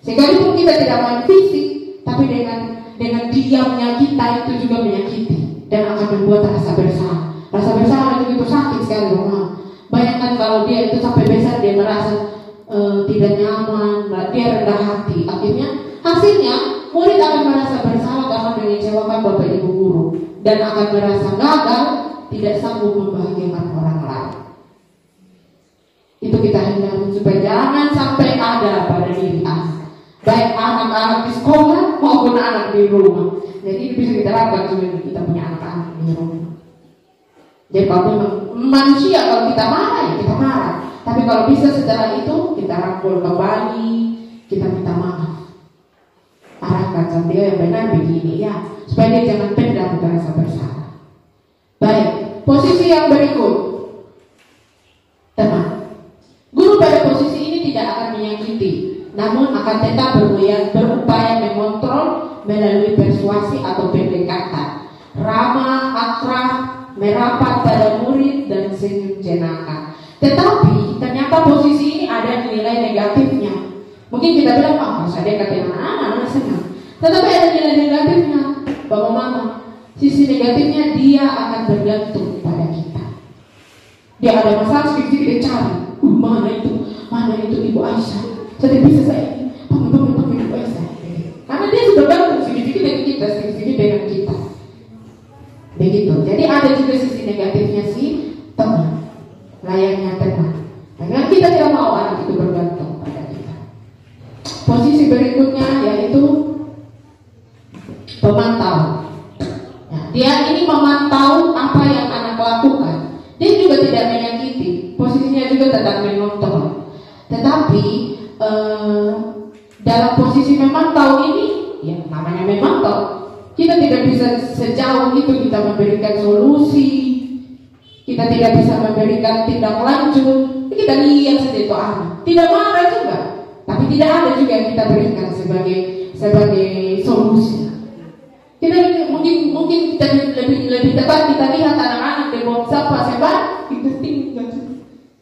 Sekalipun kita tidak main fisik, tapi dengan diamnya kita itu juga menyakiti dan akan membuat rasa bersalah. Rasa bersalah itu sakit sekali, bayangkan kalau dia itu sampai besar dia merasa tidak nyaman, dia rendah hati. Hasilnya murid akan merasa bersalah karena mengecewakan bapak ibu guru dan akan merasa gagal, tidak sanggup membahagiakan orang lain. Itu kita hindari supaya jangan sampai ada pada diri anak, baik anak-anak di sekolah maupun anak di rumah. Jadi bisa kita lakukan juga kita punya anak-anak di rumah. Jadi kalau memang manusia, kalau kita marah ya kita marah. Tapi kalau bisa setelah itu kita rangkul kembali, kita minta maaf. Arahkan sama dia yang benar begini ya, supaya dia jangan pendam merasa bersalah. Baik, posisi yang berikut, teman. Guru pada posisi ini tidak akan menyakiti, namun akan tetap berupaya mengontrol melalui persuasi atau pendekatan, ramah, akrab, merapat pada murid dan senyum jenaka. Tetapi ternyata posisi ini ada nilai negatifnya. Mungkin kita bilang, masa dia kata anak-anak senang. Tetapi ada nilai negatifnya, bapak mama. Sisi negatifnya dia akan bergantung pada kita. Dia ada masalah sedikit dia cari, mana itu Ibu Aisyah. Saya bisa saya ini, panggil Ibu Aisyah. Karena dia sudah bergantung sedikit dengan kita, sedikit dengan kita. Begitu. Jadi ada juga sisi negatifnya sih teman, layaknya teman. Karena kita tidak mau anak itu bergantung pada kita. Posisi berikutnya yaitu pemantau. Nah, dia ini memantau apa yang anak lakukan. Dia juga tidak menyakiti. Posisinya juga tetap menonton. Tetapi dalam posisi memantau ini, ya namanya memantau. Kita tidak bisa sejauh itu kita memberikan solusi. Kita tidak bisa memberikan tindak lanjut. Kita lihat saja itu anak. Tidak marah juga, tapi tidak ada juga yang kita berikan sebagai solusi. Kita mungkin kita lebih tepat kita lihat anak-anak di bawah siapa sebab kita tinggal.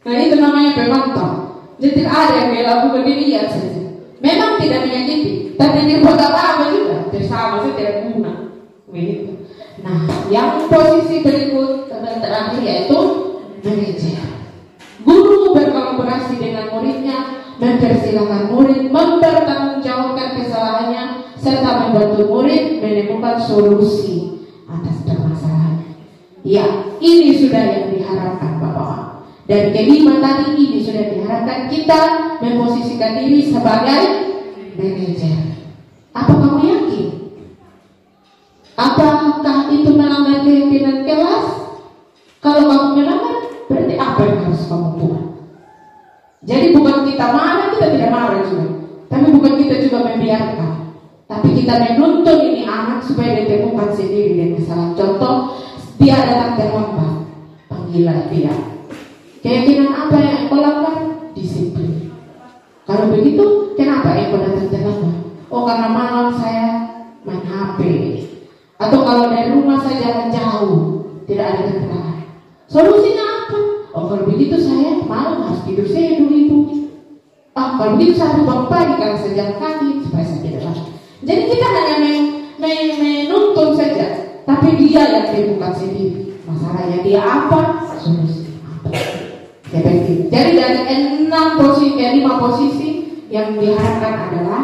Nah itu namanya pemantau. Jadi tidak ada yang dilakukan, dilihat saja. Memang tidak menyakiti, tapi tidak apa juga. Bersama saya tidak guna. Begitu. Nah, yang posisi berikut dan terakhir yaitu manajer. Guru berkolaborasi dengan muridnya, mempersilahkan murid mempertanggungjawabkan kesalahannya serta membantu murid menemukan solusi atas permasalahannya. Ya, ini sudah yang diharapkan Bapak. Dari kelima tadi ini sudah diharapkan kita memposisikan diri sebagai manajer. Apa kamu yakin? Apakah itu melanggar keyakinan kelas? Kalau kamu melanggar, berarti apa yang harus kamu buat? Jadi bukan kita marah, kita tidak marah juga. Tapi bukan kita juga membiarkan, tapi kita menuntun ini anak supaya dia temukan sendiri dan kesalahan. Contoh, dia datang terlambat, panggillah dia. Keyakinan apa yang engkau lakukan? Disiplin. Kalau begitu, kenapa engkau datang terlambat? Oh, karena malam saya main HP. Atau kalau dari rumah saya jalan jauh, tidak ada kendaraan. Solusinya apa? Oh, kalau begitu saya malam harus tidur saya dulu. Kalau begitu saya harus bangun pagi karena saya jalan kaki supaya saya tidak lambat. Jadi kita hanya menuntun saja, tapi dia yang temukan sendiri. Masalahnya dia apa? Solusi apa? Jadi dari 5 posisi yang diharapkan adalah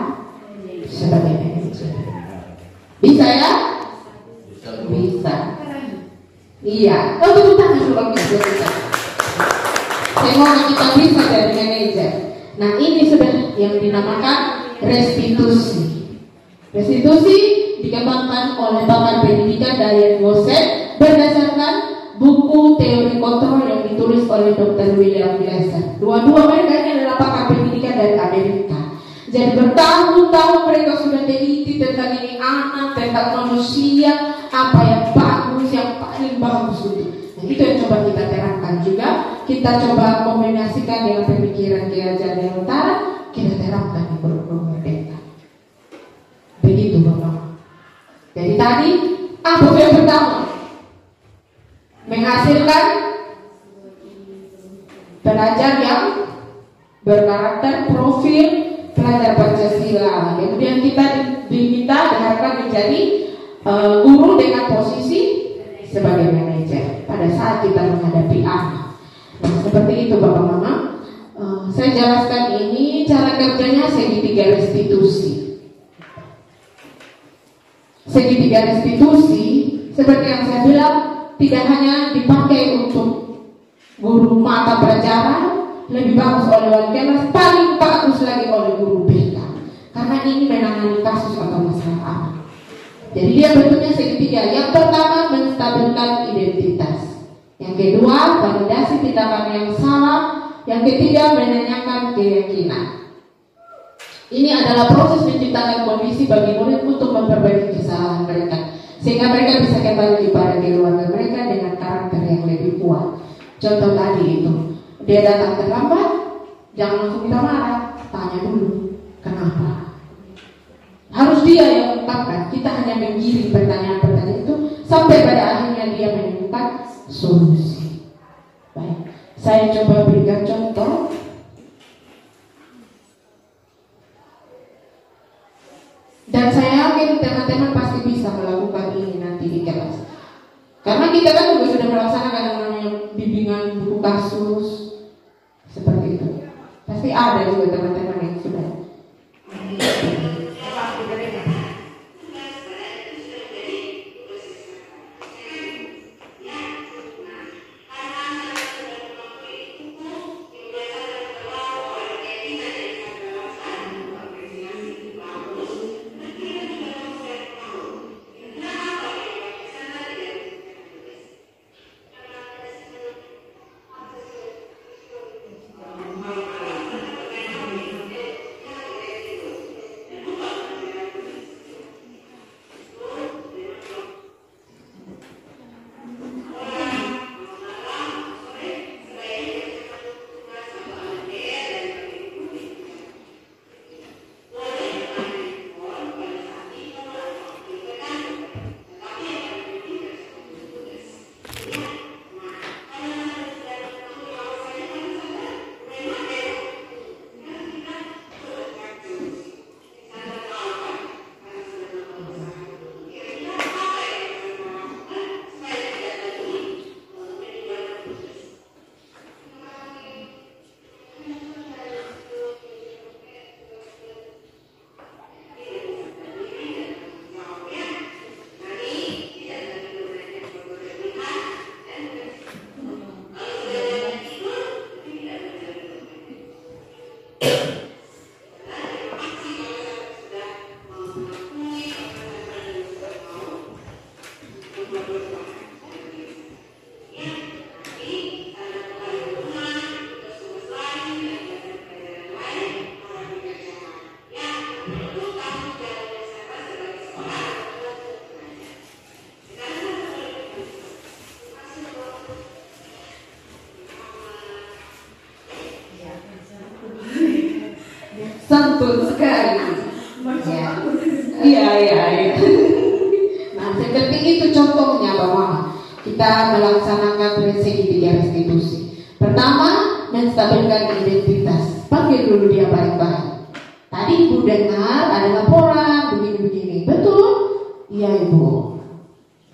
sebagai manajer. Bisa ya? Bisa. Iya. Oh, tepuk tangan dulu kalau bisa. Semoga kita bisa jadi manajer. Nah, ini sudah yang dinamakan restitusi. Restitusi dikembangkan oleh pakar pendidikan Diane Gosset berdasarkan buku teori kontrol yang ditulis oleh Dr. William Glasser. Dua-dua mereka ini adalah pakar pendidikan dari Amerika. Jadi bertahun-tahun mereka sudah teliti tentang ini anak, tentang manusia, apa yang bagus, yang paling bagus itu. Nah, itu yang coba kita terapkan juga. Kita coba kombinasikan dengan pemikiran Gereja Utara, kita terapkan di kurikulum merdeka. Begitu Bapak. Jadi tadi apa yang pertama? Menghasilkan pelajar yang berkarakter, profil pelajar Pancasila. Kemudian kita diminta diharapkan menjadi guru dengan posisi sebagai manajer pada saat kita menghadapi anak. Nah, seperti itu Bapak Mama. Saya jelaskan ini cara kerjanya segitiga restitusi. Segitiga restitusi seperti yang saya bilang tidak hanya dipakai untuk guru mata pelajaran, lebih bagus oleh wali kelas, paling bagus lagi oleh guru BK, karena ini menangani kasus atau masalah anak. Jadi dia bentuknya segitiga. Yang pertama menstabilkan identitas, yang kedua validasi tindakan yang salah, yang ketiga menanyakan keyakinan. Ini adalah proses menciptakan kondisi bagi murid untuk memperbaiki kesalahan mereka, sehingga mereka bisa kembali kepada keluarga mereka dengan karakter yang lebih kuat. Contoh tadi itu, dia datang terlambat, jangan langsung kita marah, tanya dulu kenapa. Harus dia yang mengungkapkan, kita hanya menggiring pertanyaan-pertanyaan itu sampai pada akhirnya dia menemukan solusi. Baik, saya coba berikan contoh. Dan saya yakin teman-teman pasti bisa melakukan ini nanti di kelas. Karena kita kan juga sudah melaksanakan yang namanya bimbingan buku kasus seperti itu. Pasti ada juga teman-teman yang sudah. Santun sekali. Iya. Nah, seperti itu contohnya bahwa kita melaksanakan prinsip tiga restitusi. Pertama, menstabilkan identitas. Panggil dulu dia baik-baik. Tadi Ibu dengar ada laporan begini-begini. Betul? Iya Ibu.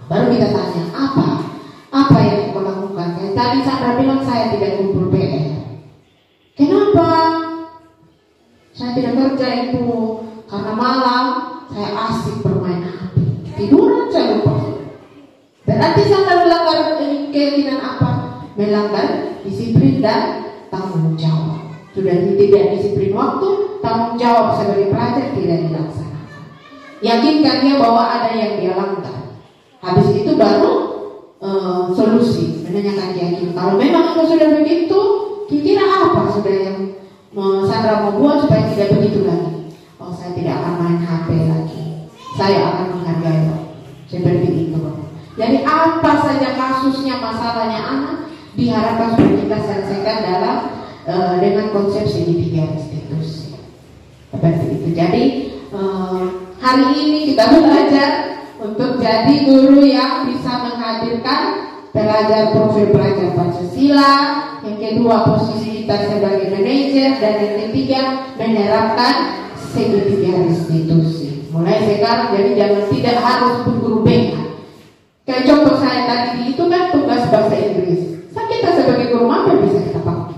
Baru kita tanya, apa yang Ibu lakukan? Kayak tadi Sandra bilang saya tidak kumpul PR. Kenapa? Saya tidak kerja Ibu, karena malam saya asik bermain HP. Tiduran saya lupa. Berarti Sandra melanggar keinginan apa? Melanggar disiplin dan tanggung jawab. Sudah tidak disiplin waktu, tanggung jawab sebagai pelajar tidak dilaksanakan. Yakinkan dia bahwa ada yang dia langgar. Habis itu baru solusi, menanyakan yakin. Kalau memang itu sudah begitu, kira-kira apa sudah yang Sandra mau buat supaya tidak begitu lagi? Oh, saya tidak akan main HP lagi. Saya akan menghargai seperti itu. Jadi apa saja kasusnya, masalahnya anak, diharapkan sudah kita selesaikan dalam dengan konsep segitiga restitusi. Seperti itu. Jadi hari ini kita belajar untuk jadi guru yang bisa menghadirkan pelajar profil pelajar Pancasila. Yang kedua, posisi kita sebagai manajer, dan yang ketiga, menerapkan segitiga restitusi. Mulai sekarang, jadi jangan tidak harus guru BK. Kayak contoh saya tadi itu kan tugas bahasa Inggris. Kita sebagai guru apa bisa kita pakai?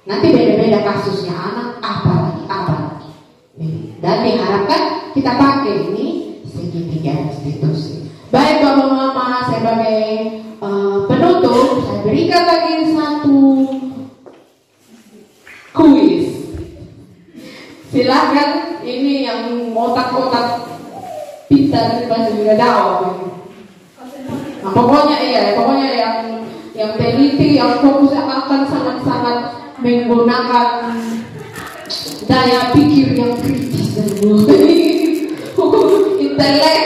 Nanti beda-beda kasusnya anak, apa lagi. Dan diharapkan kita pakai ini segitiga restitusi. Baik Bapak Mama, sebagai penutup, saya berikan lagi satu kuis. Silakan, ini yang otak-otak pintar bahasa Dawa. Nah, pokoknya yang teliti, yang fokus akan sangat-sangat menggunakan daya pikir yang kritis dan intelek.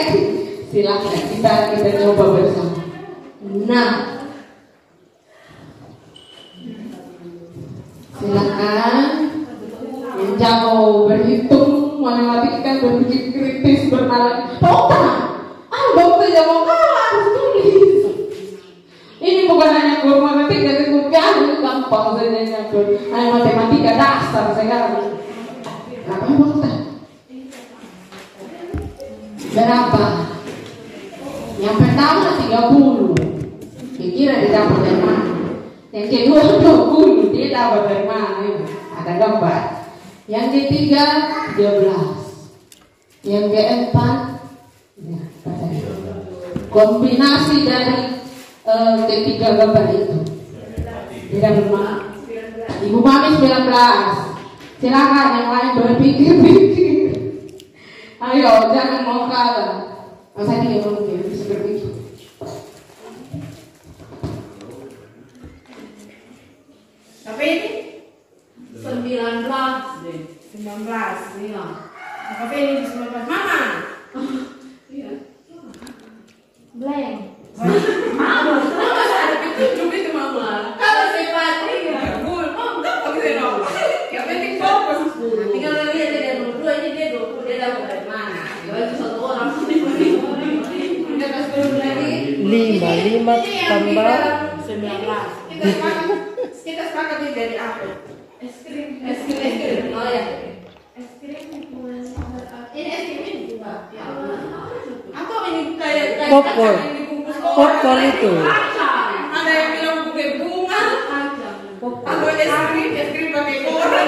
Silakan kita coba bersama. Nah, silakan yang jago berhitung, matematika, berpikir kritis, bernalar. Dokter jago kalah harus tulis. Ini bukan hanya guru matematika, tapi guru gampang saja. Hanya matematika dasar sekarang. Berapa dokter? Berapa? Yang pertama 30. Kira dia dapat dari mana? Yang kedua 20. Dia dapat dari mana? Ada gambar. Yang ketiga 13. Yang keempat, kombinasi dari ketiga gambar itu. Tidak bermakna. Ibu Mami 19. Silakan yang lain berpikir-pikir. Ayo, jangan mau kalah. Saya tidak mungkin seperti itu. Tapi ini 19 deh. 19. Iya. Tapi ini 19. Mama. Iya. Blank. Mama ada petunjuk itu Mama. Kalau simpati ya. Enggak pakai zero. Yang penting fokus. Tinggal lihat dia 22, ini dia 20, dia dapat dari mana? Kalau itu satu orang udah pas belum lagi 5 tambah 19. Kita sepakat ini dari apa? Es krim. Oh ya. Es krim hubungan Ini es krim juga. Ya. Atau ini kayak popcorn. yang dibungkus Popcorn itu. Ada yang bilang pakai bunga. Atau es krim pakai koran.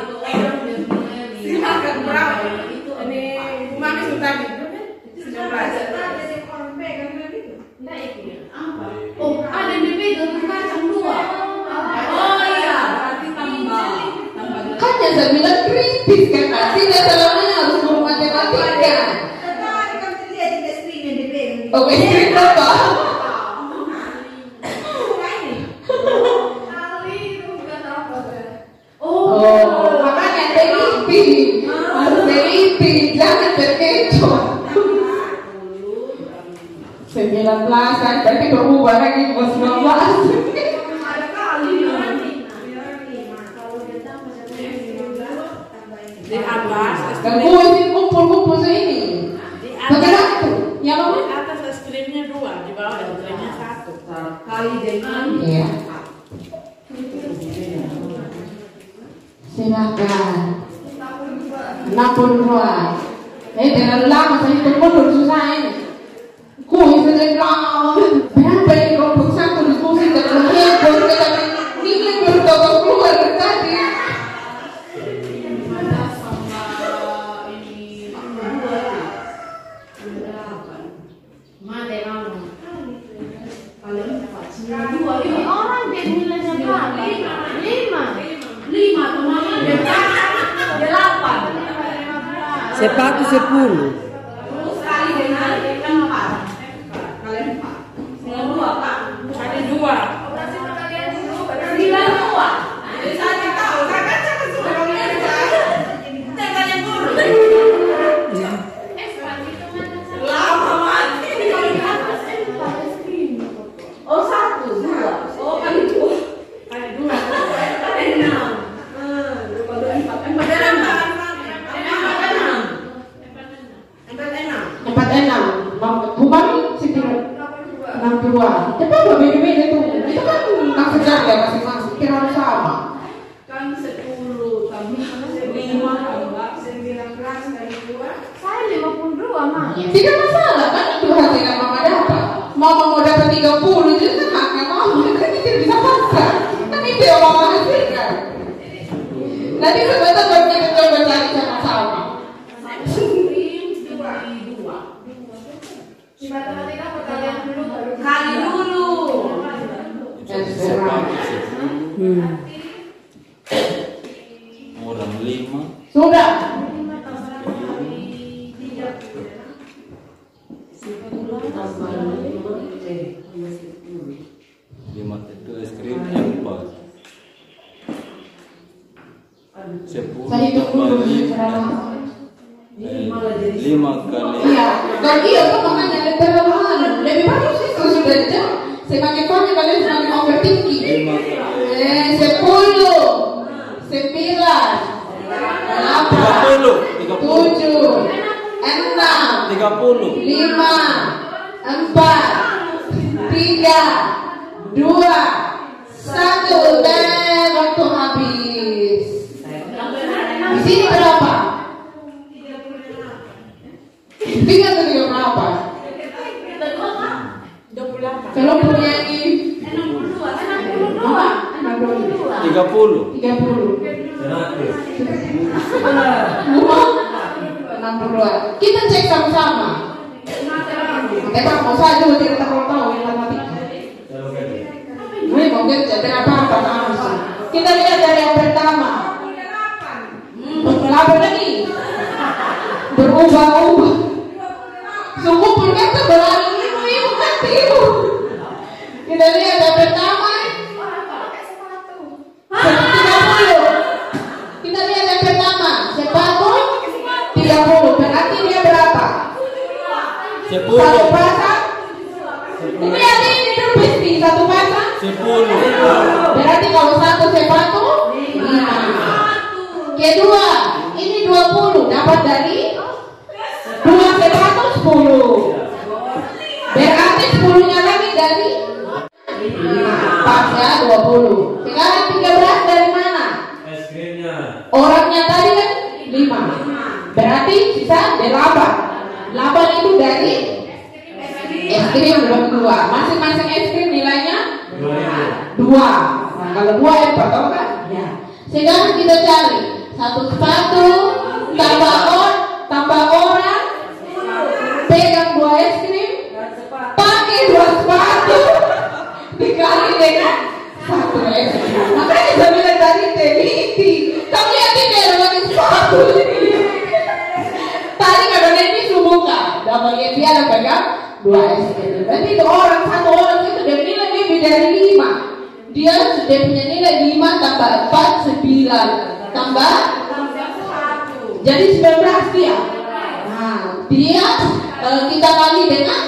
itu orang biasanya Silakan berapa? Ini Bu Mami sudah nih. 19. Oh, ada yang dipegang kacang 2. Oh iya, berarti tambah. Kan yang saya bilang kritis kan, tidak selamanya harus guru matematika. Oke, skrip apa? Oh, makanya teliti, harus teliti, jangan terkecoh. 19 kan, berarti berubah lagi ke 19. Ada kali nanti. Kalau dia tambah 19 tambah Dan kue ini kumpul-kumpul ini. Pakai waktu. Ya Di Mama? atas es krimnya 2, di bawah es krimnya 1. Kali dengan Iya. Silakan. 60 terlalu lama saya terlalu susah ini. Kue sudah lama. Berapa ini kelompok satu diskusi terlalu heboh. Kita baru bawa keluar tadi. Orang dia nilainya berapa? 5 temannya dia 8. Sepatu 10. terus kali dengan 4. Kalian 4. Dengan 2 Pak. Ada 2. Operasi perkalian dulu. 92. Jadi saya tahu. Saya kan jangan sudah pemirsa. Jangan yang dulu. Lama mati. Oh 1, 2. Oh kali 2. Ada 2. Kali 6. Kali 4. 46. Bukan sih 62. Tapi apa beda-beda itu? Itu kan maksudnya ya masing-masing kira harus sama. Kan 10 tambah 5 tambah 19 kali 2. Saya 52 mah. Tidak masalah kan itu hasil yang Mama dapat. Mama mau dapat 30 itu kan haknya Mama. Kan kita tidak bisa paksa. Kan itu yang Mama hasilkan. Nanti sebentar baru kita coba cari sama-sama. Di matematika perkalian dulu baru Kali dulu. Orang 5. Sudah. Lima itu es krim 4. 10 Saya hitung dulu berapa. 5 kali. Iya, dan iya tuh makanya lebih bagus itu sudah jauh. Semakin banyak kalian semakin overthinking. 5 kali. 10, 9, 8, 7, 6, 5, 4, 3, 2, 1, 30. dan waktu habis. Di sini berapa? 3 atau 3 berapa? 28. Kalau punya ini 62. 30. 60. Kita cek sama-sama. Kita mau saja tidak tahu yang matematika. Ini mau kerja apa harus. Kita lihat dari yang pertama. Berapa lagi? Berubah-ubah. Sungguh berkata berlalu ibu nanti ibu. Kita lihat yang pertama. 30. Kita lihat yang pertama. Sepatu 30. Berarti dia berapa? 10. Satu pasang. Ini ada ini dulu pasti satu pasang. 10. Berarti kalau satu sepatu 5. Kedua, ini 20 dapat dari 2 sepatu 10. Berarti 10-nya lagi dari pas ya 20. Sekarang 13 dari mana? Es krimnya. Orangnya tadi kan 5. Berarti sisa 8. 8 itu dari es krim belum 2. Masing-masing es krim nilainya 2. Nah, kalau 2 yang tahu kan? Ya. Sekarang kita cari satu sepatu tambah orang pegang 2 es krim pakai 2 sepatu dikali dengan 1 es krim. Makanya saya bilang tadi teliti. Kamu lihat ini ada pakai sepatu. Tadi kadang ini sumuka, dapat dia ada pegang 2 es krim. Berarti itu satu orang itu dia nilai lebih dari 5. Dia sudah punya nilai 5 tambah 4 9 tambah jadi 19 dia. Nah, dia kita kali dengan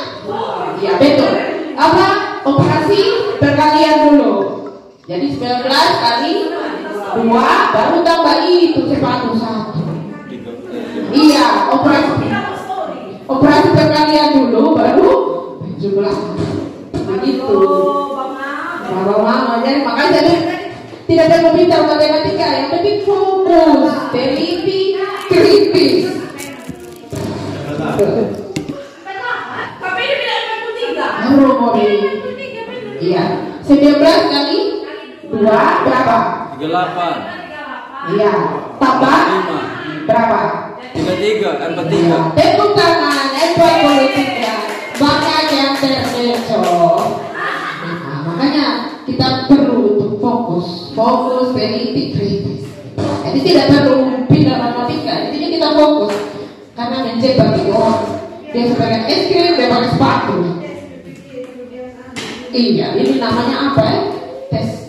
ya betul. Apa? Operasi perkalian dulu. Jadi 19 kali 2 baru tambah itu sepatu 1. Iya, operasi perkalian dulu, baru jumlah begitu. Bapak mama, jadi makanya tidak perlu bicara matematika, yang penting fokus, teliti, kritis. Tapi ini bilang 43. Iya, 19 kali 2 berapa? 38. Iya, tambah 5. berapa? 43. Tepuk tangan, 43. Banyak yang terkecoh. Nah, makanya kita perlu untuk fokus, teliti, kritis. Jadi tidak perlu pindah matematika, intinya kita fokus. Karena mencetak itu orang, dia sebagai es krim, dia pakai sepatu. Iya, ini namanya apa ya? Tes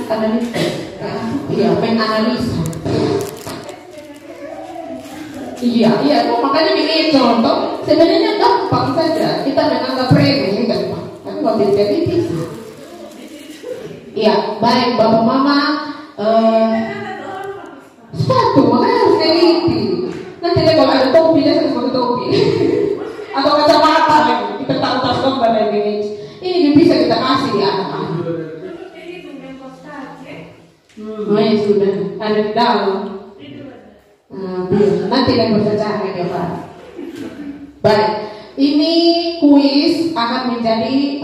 analisa. Iya, menganalisa. Iya, makanya ini contoh. Sebenarnya gampang saja. Kita menganggap remeh gampang. Tapi kalau diteliti, iya, baik Bapak Mama. Sepatu, makanya harus teliti. Nanti deh kalau ada topi, dia harus pakai topi. Atau kacamata lagi. Kita tahu gambar ini. Ini bisa kita kasih di anak-anak. Oh ya sudah, ada di dalam. Nanti yang berbicara ya Pak. Baik, ini kuis akan menjadi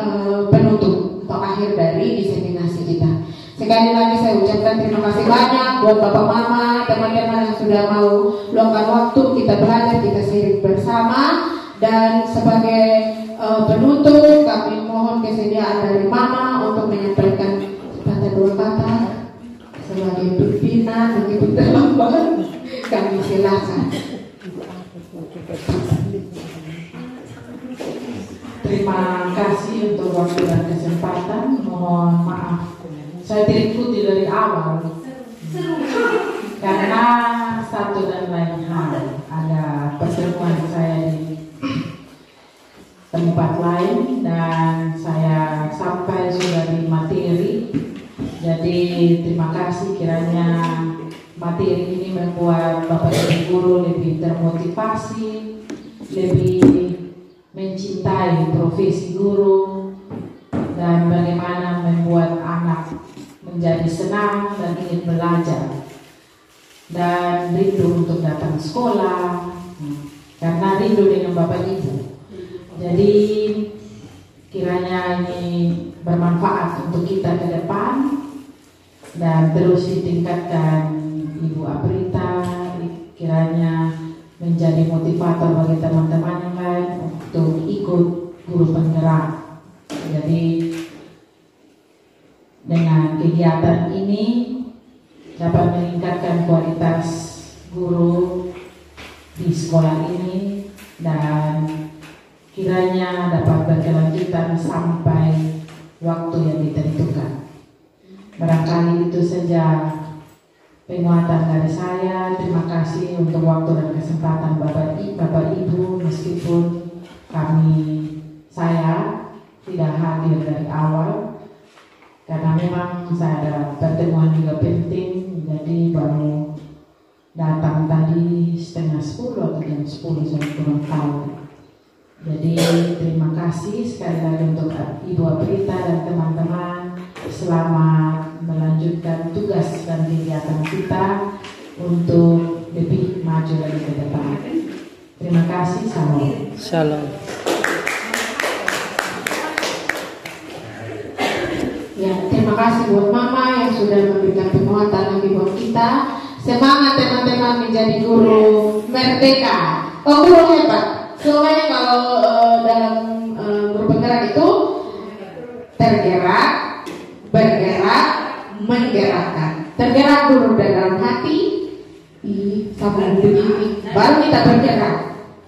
penutup atau akhir dari diseminasi kita. Sekali lagi saya ucapkan terima kasih banyak buat Bapak Mama, teman-teman yang sudah mau luangkan waktu kita belajar, kita sharing bersama. Dan sebagai penutup kami mohon kesediaan dari Mama untuk menyampaikan dua kata sebagai pimpinan begitu terlambat. Kami silakan. Terima kasih untuk waktu dan kesempatan. Mohon maaf saya tidak ikuti dari awal karena satu dan lain hal. Ada pertemuan saya di tempat lain dan saya sampai sudah di materi. Jadi terima kasih, kiranya materi ini membuat Bapak Ibu guru lebih termotivasi, lebih mencintai profesi guru, dan bagaimana membuat anak menjadi senang dan ingin belajar dan rindu untuk datang sekolah karena rindu dengan Bapak Ibu. Jadi kiranya ini bermanfaat untuk kita ke depan dan terus ditingkatkan. Ibu Aprita kiranya menjadi motivator bagi teman-teman yang lain untuk ikut guru penggerak. Jadi dengan kegiatan ini dapat meningkatkan kualitas guru di sekolah ini dan kiranya dapat berkelanjutan sampai waktu yang ditentukan. Barangkali itu saja penguatan dari saya. Terima kasih untuk waktu dan kesempatan Bapak Ibu, meskipun saya tidak hadir dari awal karena memang saya ada pertemuan juga penting, jadi baru datang tadi 9:30 atau jam 10 saya kurang tahu. Jadi terima kasih sekali lagi untuk Ibu Aprita dan teman-teman. Selamat melanjutkan tugas dan kegiatan kita untuk lebih maju lagi ke depan. Terima kasih. Salam. Shalom. Ya, terima kasih buat Mama yang sudah memberikan penguatan lagi buat kita. Semangat teman-teman menjadi guru merdeka. Oh, guru hebat. Soalnya kalau dalam guru penggerak itu tergerak, bergerak, menggerakkan. Tergerak dulu dalam hati, sama begini, baru kita bergerak.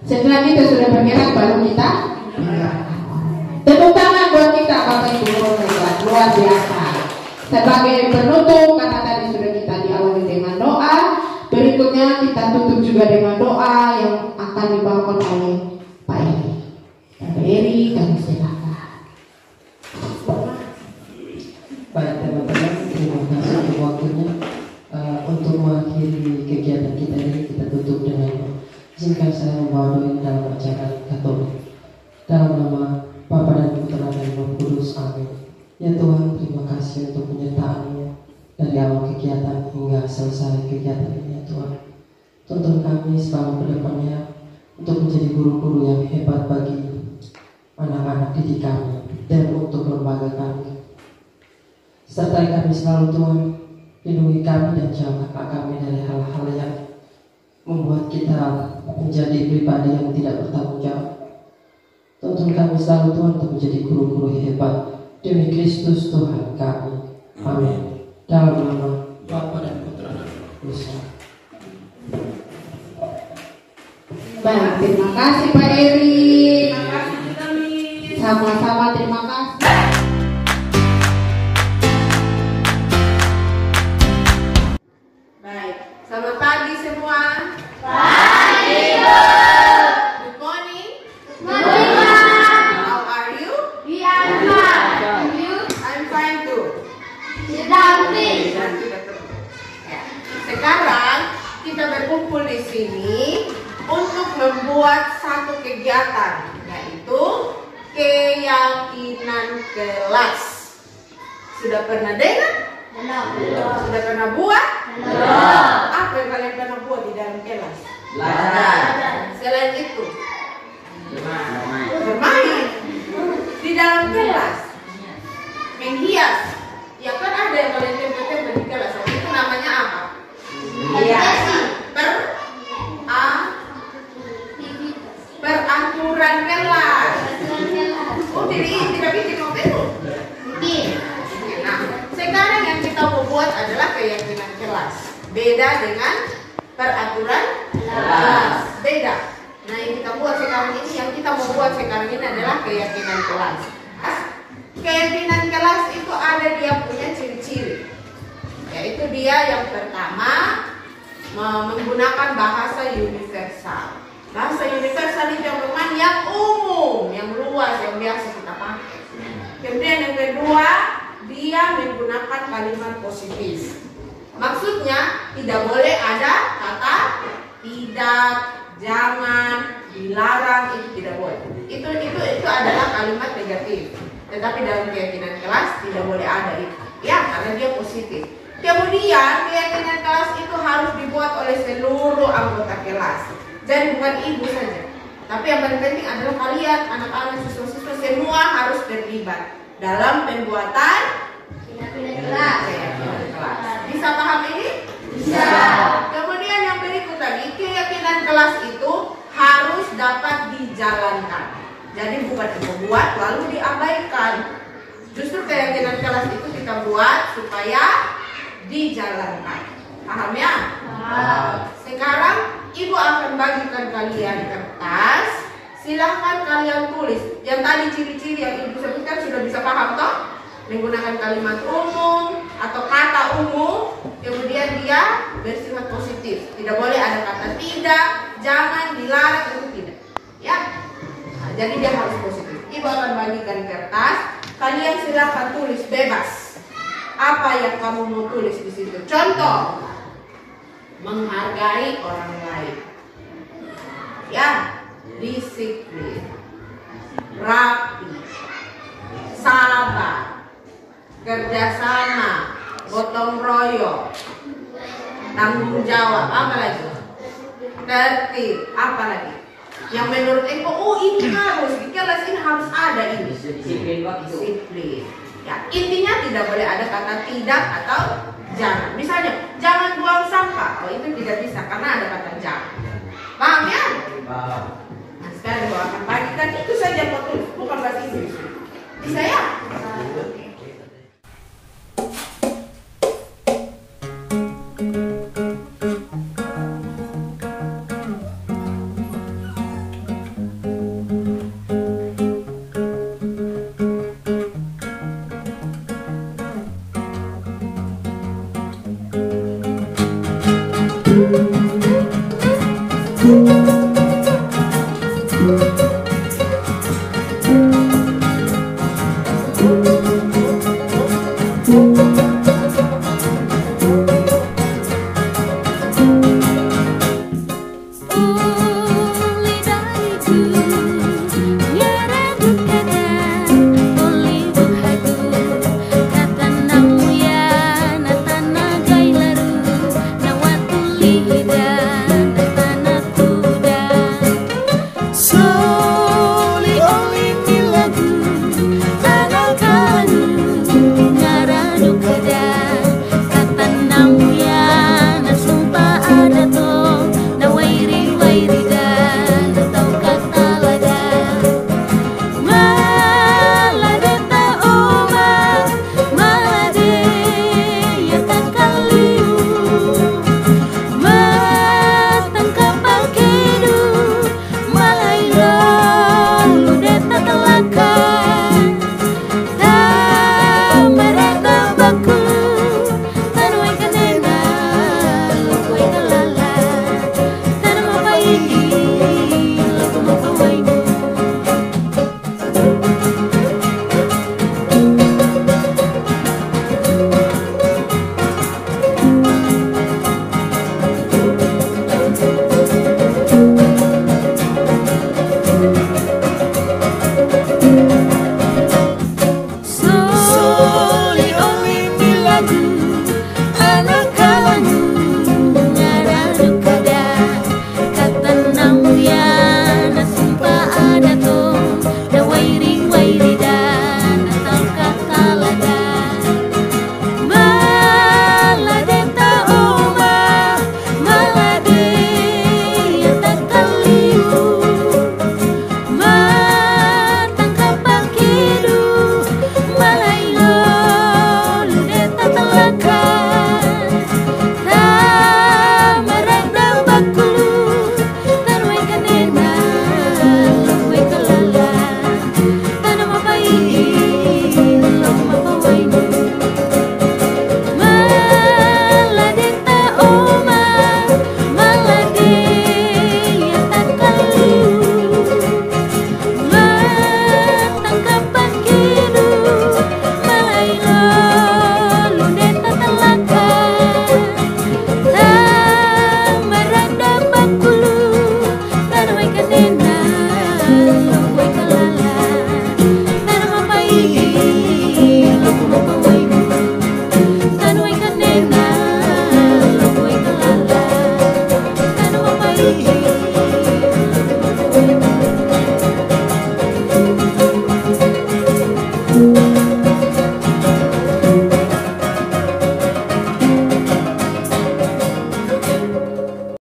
Setelah kita sudah bergerak, baru kita menggerakkan. Tepuk tangan buat kita Bapak Ibu guru hebat, luar biasa. Sebagai penutup, karena tadi sudah kita diawali dengan doa, berikutnya kita tutup juga dengan doa yang akan dibawakan oleh Pak Eri. Pak Eri, kami silakan. Baik teman-teman, terima kasih waktunya untuk untuk mengakhiri kegiatan kita ini, kita tutup dengan izinkan saya membawa doa dalam acara Katolik. Dalam nama Bapa dan Putra dan Roh Kudus, amin. Ya Tuhan, terima kasih untuk penyertaan-Nya dari awal kegiatan hingga selesai kegiatan ini, ya Tuhan. Tuntun kami selama kedepannya untuk menjadi guru-guru yang hebat bagi anak-anak didik kami dan untuk lembaga kami. Sertai kami selalu Tuhan, lindungi kami dan jauhkanlah kami dari hal-hal yang membuat kita menjadi pribadi yang tidak bertanggung jawab. Tuntun kami selalu Tuhan untuk menjadi guru-guru hebat demi Kristus Tuhan kami. Amin. Dalam nama Bapa dan Putra dan Roh Kudus. Baik, terima kasih Pak Eri. Sama-sama, terima kasih. Baik, selamat pagi semua. Good morning. How are you? I'm fine too. Ya. Sekarang kita berkumpul di sini untuk membuat satu kegiatan, yaitu keyakinan kelas. Sudah pernah dengar? Sudah pernah buat? Apa yang kalian pernah buat di dalam kelas? Selain itu, bermain di dalam kelas, menghias. Ya kan ada yang kalian tempel-tempel di kelas. Itu namanya apa? Peraturan kelas. Oh, tidak bikin itu. Nah, sekarang yang kita mau buat adalah keyakinan kelas. Beda dengan peraturan kelas. Beda. Nah, yang kita buat sekarang ini, yang kita mau buat sekarang ini adalah keyakinan kelas. Keyakinan kelas itu ada dia punya ciri-ciri. Yaitu dia yang pertama menggunakan bahasa universal. Bahasa universal itu yang umum, yang luas, yang biasa kita pakai. Kemudian yang kedua, dia menggunakan kalimat positif. Maksudnya tidak boleh ada kata tidak, jangan, dilarang, itu tidak boleh. Itu adalah kalimat negatif. Tetapi dalam keyakinan kelas tidak boleh ada itu. Ya, karena dia positif. Kemudian keyakinan kelas itu harus dibuat oleh seluruh anggota kelas. Jadi bukan ibu saja. Tapi yang paling penting adalah kalian, anak-anak, siswa-siswa, semua harus terlibat dalam pembuatan keyakinan kelas. Bisa paham ini? Bisa. Kemudian yang berikut tadi, keyakinan kelas itu harus dapat dijalankan. Jadi bukan dibuat lalu diabaikan. Justru keyakinan kelas itu kita buat supaya dijalankan. Paham ya? Sekarang ibu akan bagikan kalian kertas. Silahkan kalian tulis. Yang tadi ciri-ciri yang ibu sebutkan sudah bisa paham toh? Menggunakan kalimat umum atau kata umum. Kemudian dia bersifat positif. Tidak boleh ada kata tidak, jangan, dilarang, itu tidak. Ya. Nah, jadi dia harus positif. Ibu akan bagikan kertas. Kalian silahkan tulis bebas. Apa yang kamu mau tulis di situ? Contoh, menghargai orang lain. Ya, disiplin, rapi, sabar, kerjasama, gotong royong, tanggung jawab, apa lagi? Tertib, apa lagi? Yang menurut Eko, oh ini harus, di kelas ini harus ada ini. Disiplin. Ya, intinya tidak boleh ada kata tidak atau jangan. Misalnya, jangan buang sampah. Oh, itu tidak bisa karena ada kata jangan. Paham ya? Nah, sekarang gua akan bagikan itu saja bukan bahasa Inggris. Bisa ya? Nena